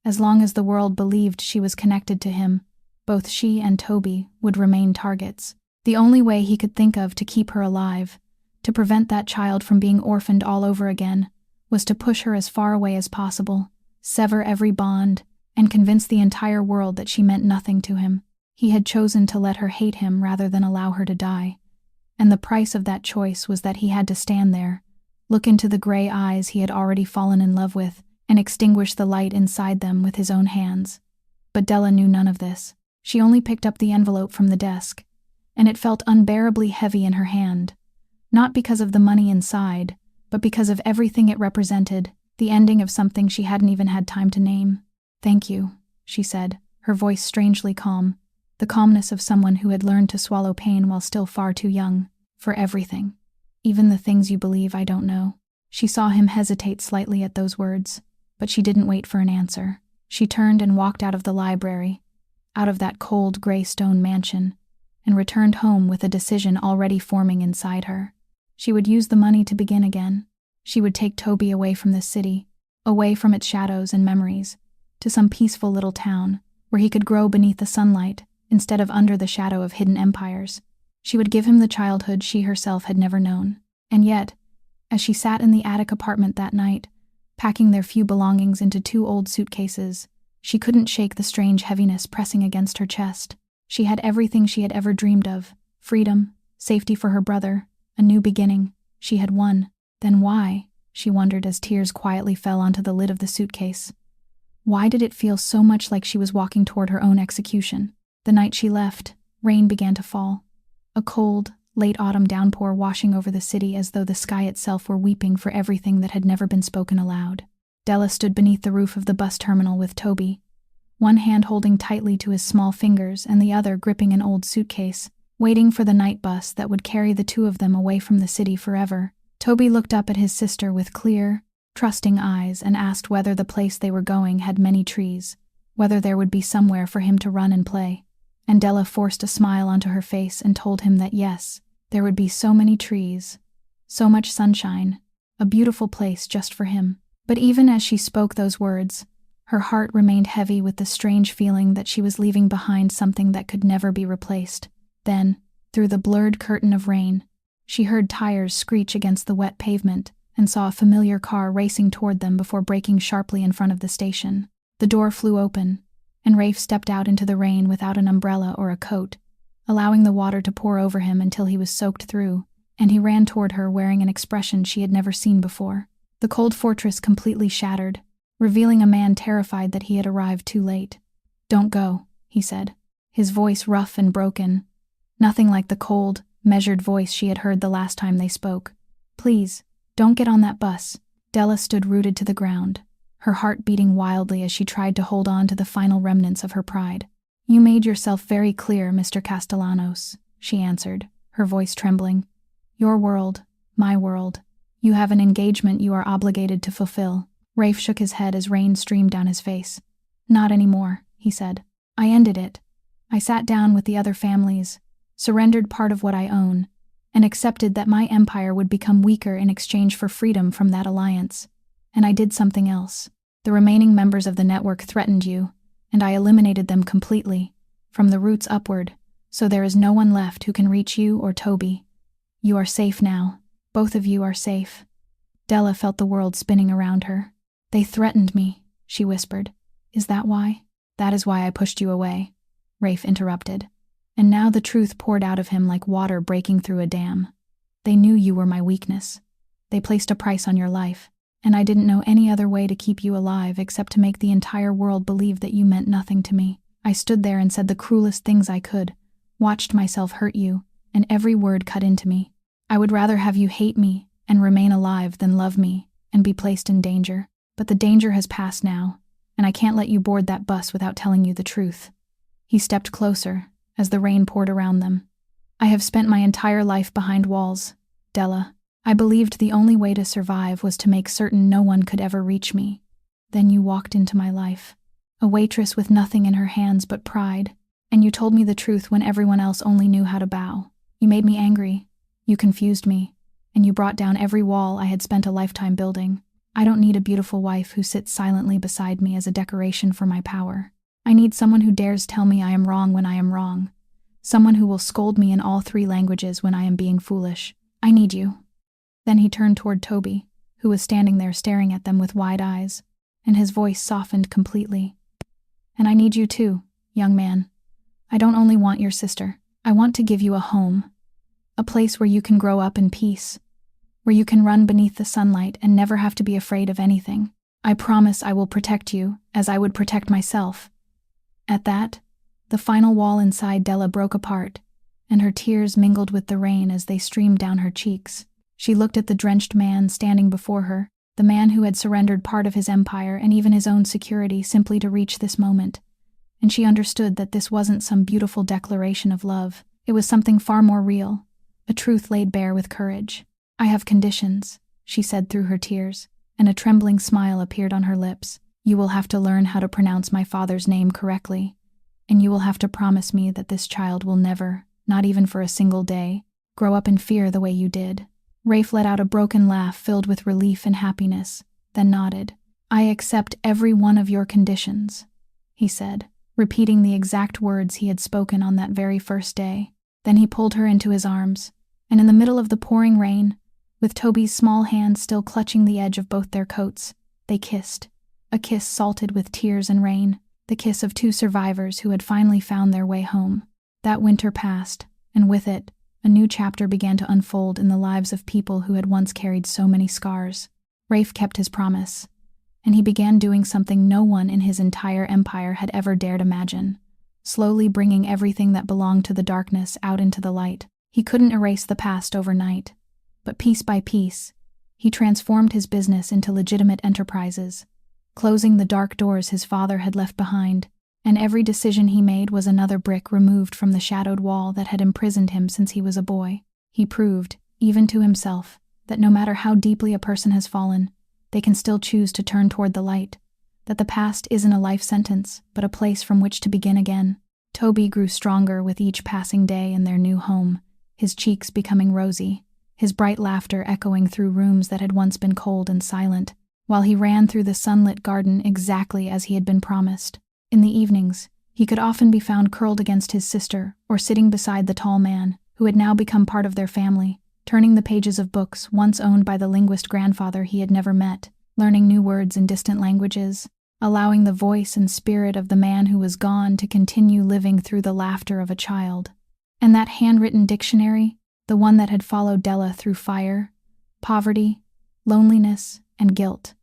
as long as the world believed she was connected to him, both she and Toby would remain targets. The only way he could think of to keep her alive, to prevent that child from being orphaned all over again, was to push her as far away as possible, sever every bond, and convince the entire world that she meant nothing to him. He had chosen to let her hate him rather than allow her to die. And the price of that choice was that he had to stand there, look into the gray eyes he had already fallen in love with, and extinguish the light inside them with his own hands. But Della knew none of this. She only picked up the envelope from the desk, and it felt unbearably heavy in her hand, not because of the money inside, but because of everything it represented, the ending of something she hadn't even had time to name. "Thank you," she said, her voice strangely calm, the calmness of someone who had learned to swallow pain while still far too young, "for everything. Even the things you believe I don't know." She saw him hesitate slightly at those words, but she didn't wait for an answer. She turned and walked out of the library, out of that cold gray stone mansion, and returned home with a decision already forming inside her. She would use the money to begin again. She would take Toby away from the city, away from its shadows and memories, to some peaceful little town, where he could grow beneath the sunlight instead of under the shadow of hidden empires. She would give him the childhood she herself had never known. And yet, as she sat in the attic apartment that night, packing their few belongings into 2 old suitcases, she couldn't shake the strange heaviness pressing against her chest. She had everything she had ever dreamed of: freedom, safety for her brother, a new beginning. She had won. Then why, she wondered as tears quietly fell onto the lid of the suitcase, why did it feel so much like she was walking toward her own execution? The night she left, rain began to fall. A cold, late autumn downpour washing over the city as though the sky itself were weeping for everything that had never been spoken aloud. Della stood beneath the roof of the bus terminal with Toby, one hand holding tightly to his small fingers and the other gripping an old suitcase, waiting for the night bus that would carry the 2 of them away from the city forever. Toby looked up at his sister with clear, trusting eyes and asked whether the place they were going had many trees, whether there would be somewhere for him to run and play. And Della forced a smile onto her face and told him that yes, there would be so many trees, so much sunshine, a beautiful place just for him. But even as she spoke those words, her heart remained heavy with the strange feeling that she was leaving behind something that could never be replaced. Then, through the blurred curtain of rain, she heard tires screech against the wet pavement and saw a familiar car racing toward them before braking sharply in front of the station. The door flew open, and Rafe stepped out into the rain without an umbrella or a coat, allowing the water to pour over him until he was soaked through, and he ran toward her wearing an expression she had never seen before. The cold fortress completely shattered, revealing a man terrified that he had arrived too late. "Don't go," he said, his voice rough and broken, nothing like the cold, measured voice she had heard the last time they spoke. "Please, don't get on that bus." Della stood rooted to the ground, her heart beating wildly as she tried to hold on to the final remnants of her pride. "You made yourself very clear, Mr. Castellanos," she answered, her voice trembling. "Your world, my world. You have an engagement you are obligated to fulfill." Rafe shook his head as rain streamed down his face. "Not anymore," he said. "I ended it. I sat down with the other families, surrendered part of what I own, and accepted that my empire would become weaker in exchange for freedom from that alliance. And I did something else. The remaining members of the network threatened you, and I eliminated them completely, from the roots upward, so there is no one left who can reach you or Toby. You are safe now. Both of you are safe." Della felt the world spinning around her. "They threatened me," she whispered. "Is that why?" "That is why I pushed you away," Rafe interrupted. And now the truth poured out of him like water breaking through a dam. "They knew you were my weakness. They placed a price on your life, and I didn't know any other way to keep you alive except to make the entire world believe that you meant nothing to me. I stood there and said the cruelest things I could, watched myself hurt you, and every word cut into me. I would rather have you hate me and remain alive than love me and be placed in danger. But the danger has passed now, and I can't let you board that bus without telling you the truth." He stepped closer as the rain poured around them. "I have spent my entire life behind walls, Della. I believed the only way to survive was to make certain no one could ever reach me. Then you walked into my life, a waitress with nothing in her hands but pride, and you told me the truth when everyone else only knew how to bow. You made me angry, you confused me, and you brought down every wall I had spent a lifetime building. I don't need a beautiful wife who sits silently beside me as a decoration for my power. I need someone who dares tell me I am wrong when I am wrong. Someone who will scold me in all 3 languages when I am being foolish. I need you." Then he turned toward Toby, who was standing there staring at them with wide eyes, and his voice softened completely. "And I need you too, young man. I don't only want your sister. I want to give you a home. A place where you can grow up in peace, where you can run beneath the sunlight and never have to be afraid of anything. I promise I will protect you as I would protect myself." At that, The final wall inside Della broke apart, and her tears mingled with the rain as they streamed down her cheeks. She looked at the drenched man standing before her, the man who had surrendered part of his empire and even his own security simply to reach this moment. And she understood that this wasn't some beautiful declaration of love. It was something far more real, a truth laid bare with courage. "I have conditions," she said through her tears, and a trembling smile appeared on her lips. "You will have to learn how to pronounce my father's name correctly, and you will have to promise me that this child will never, not even for a single day, grow up in fear the way you did." Rafe let out a broken laugh filled with relief and happiness, then nodded. "I accept every one of your conditions," he said, repeating the exact words he had spoken on that very first day. Then he pulled her into his arms, and in the middle of the pouring rain, with Toby's small hand still clutching the edge of both their coats, they kissed. A kiss salted with tears and rain, the kiss of two survivors who had finally found their way home. That winter passed, and with it, a new chapter began to unfold in the lives of people who had once carried so many scars. Rafe kept his promise, and he began doing something no one in his entire empire had ever dared imagine, slowly bringing everything that belonged to the darkness out into the light. He couldn't erase the past overnight, but piece by piece, he transformed his business into legitimate enterprises, closing the dark doors his father had left behind, and every decision he made was another brick removed from the shadowed wall that had imprisoned him since he was a boy. He proved, even to himself, that no matter how deeply a person has fallen, they can still choose to turn toward the light, that the past isn't a life sentence, but a place from which to begin again. Toby grew stronger with each passing day in their new home, his cheeks becoming rosy, his bright laughter echoing through rooms that had once been cold and silent, while he ran through the sunlit garden exactly as he had been promised. In the evenings, he could often be found curled against his sister or sitting beside the tall man, who had now become part of their family, turning the pages of books once owned by the linguist grandfather he had never met, learning new words in distant languages, allowing the voice and spirit of the man who was gone to continue living through the laughter of a child. And that handwritten dictionary, the one that had followed Della through fire, poverty, loneliness, and guilt,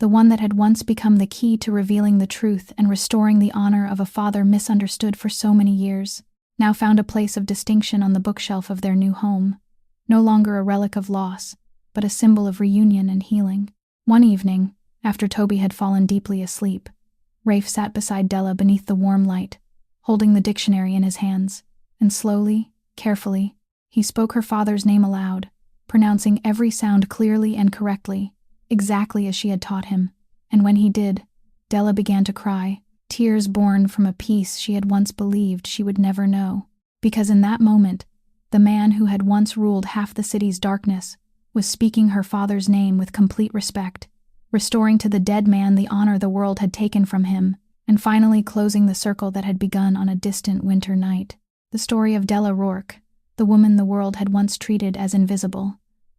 the one that had once become the key to revealing the truth and restoring the honor of a father misunderstood for so many years, now found a place of distinction on the bookshelf of their new home, no longer a relic of loss, but a symbol of reunion and healing. One evening, after Toby had fallen deeply asleep, Rafe sat beside Della beneath the warm light, holding the dictionary in his hands, and slowly, carefully, he spoke her father's name aloud, pronouncing every sound clearly and correctly, exactly as she had taught him. And when he did, Della began to cry, tears born from a peace she had once believed she would never know. Because in that moment, the man who had once ruled half the city's darkness was speaking her father's name with complete respect, restoring to the dead man the honor the world had taken from him, and finally closing the circle that had begun on a distant winter night. The story of Della Rourke, the woman the world had once treated as invisible,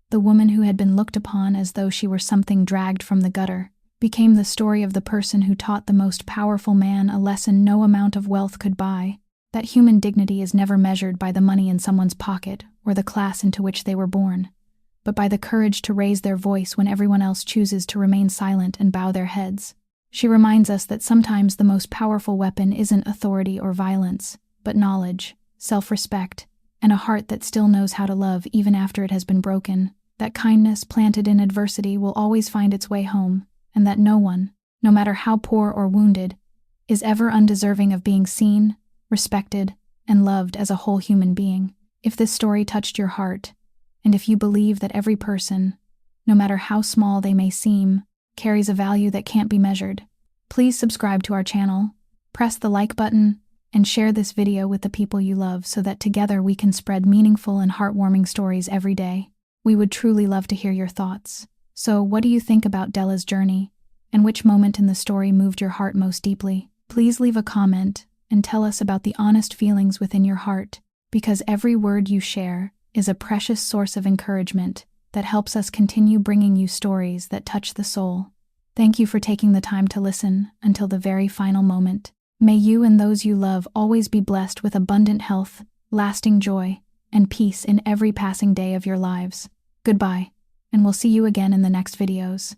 the woman who had been looked upon as though she were something dragged from the gutter, became the story of the person who taught the most powerful man a lesson no amount of wealth could buy, that human dignity is never measured by the money in someone's pocket or the class into which they were born, but by the courage to raise their voice when everyone else chooses to remain silent and bow their heads. She reminds us that sometimes the most powerful weapon isn't authority or violence, but knowledge, self-respect, and a heart that still knows how to love even after it has been broken. That kindness planted in adversity will always find its way home, and that no one, no matter how poor or wounded, is ever undeserving of being seen, respected, and loved as a whole human being. If this story touched your heart, and if you believe that every person, no matter how small they may seem, carries a value that can't be measured, please subscribe to our channel, press the like button, and share this video with the people you love so that together we can spread meaningful and heartwarming stories every day. We would truly love to hear your thoughts. So, what do you think about Della's journey, and which moment in the story moved your heart most deeply? Please leave a comment and tell us about the honest feelings within your heart, because every word you share is a precious source of encouragement that helps us continue bringing you stories that touch the soul. Thank you for taking the time to listen until the very final moment. May you and those you love always be blessed with abundant health, lasting joy, and peace in every passing day of your lives. Goodbye, and we'll see you again in the next videos.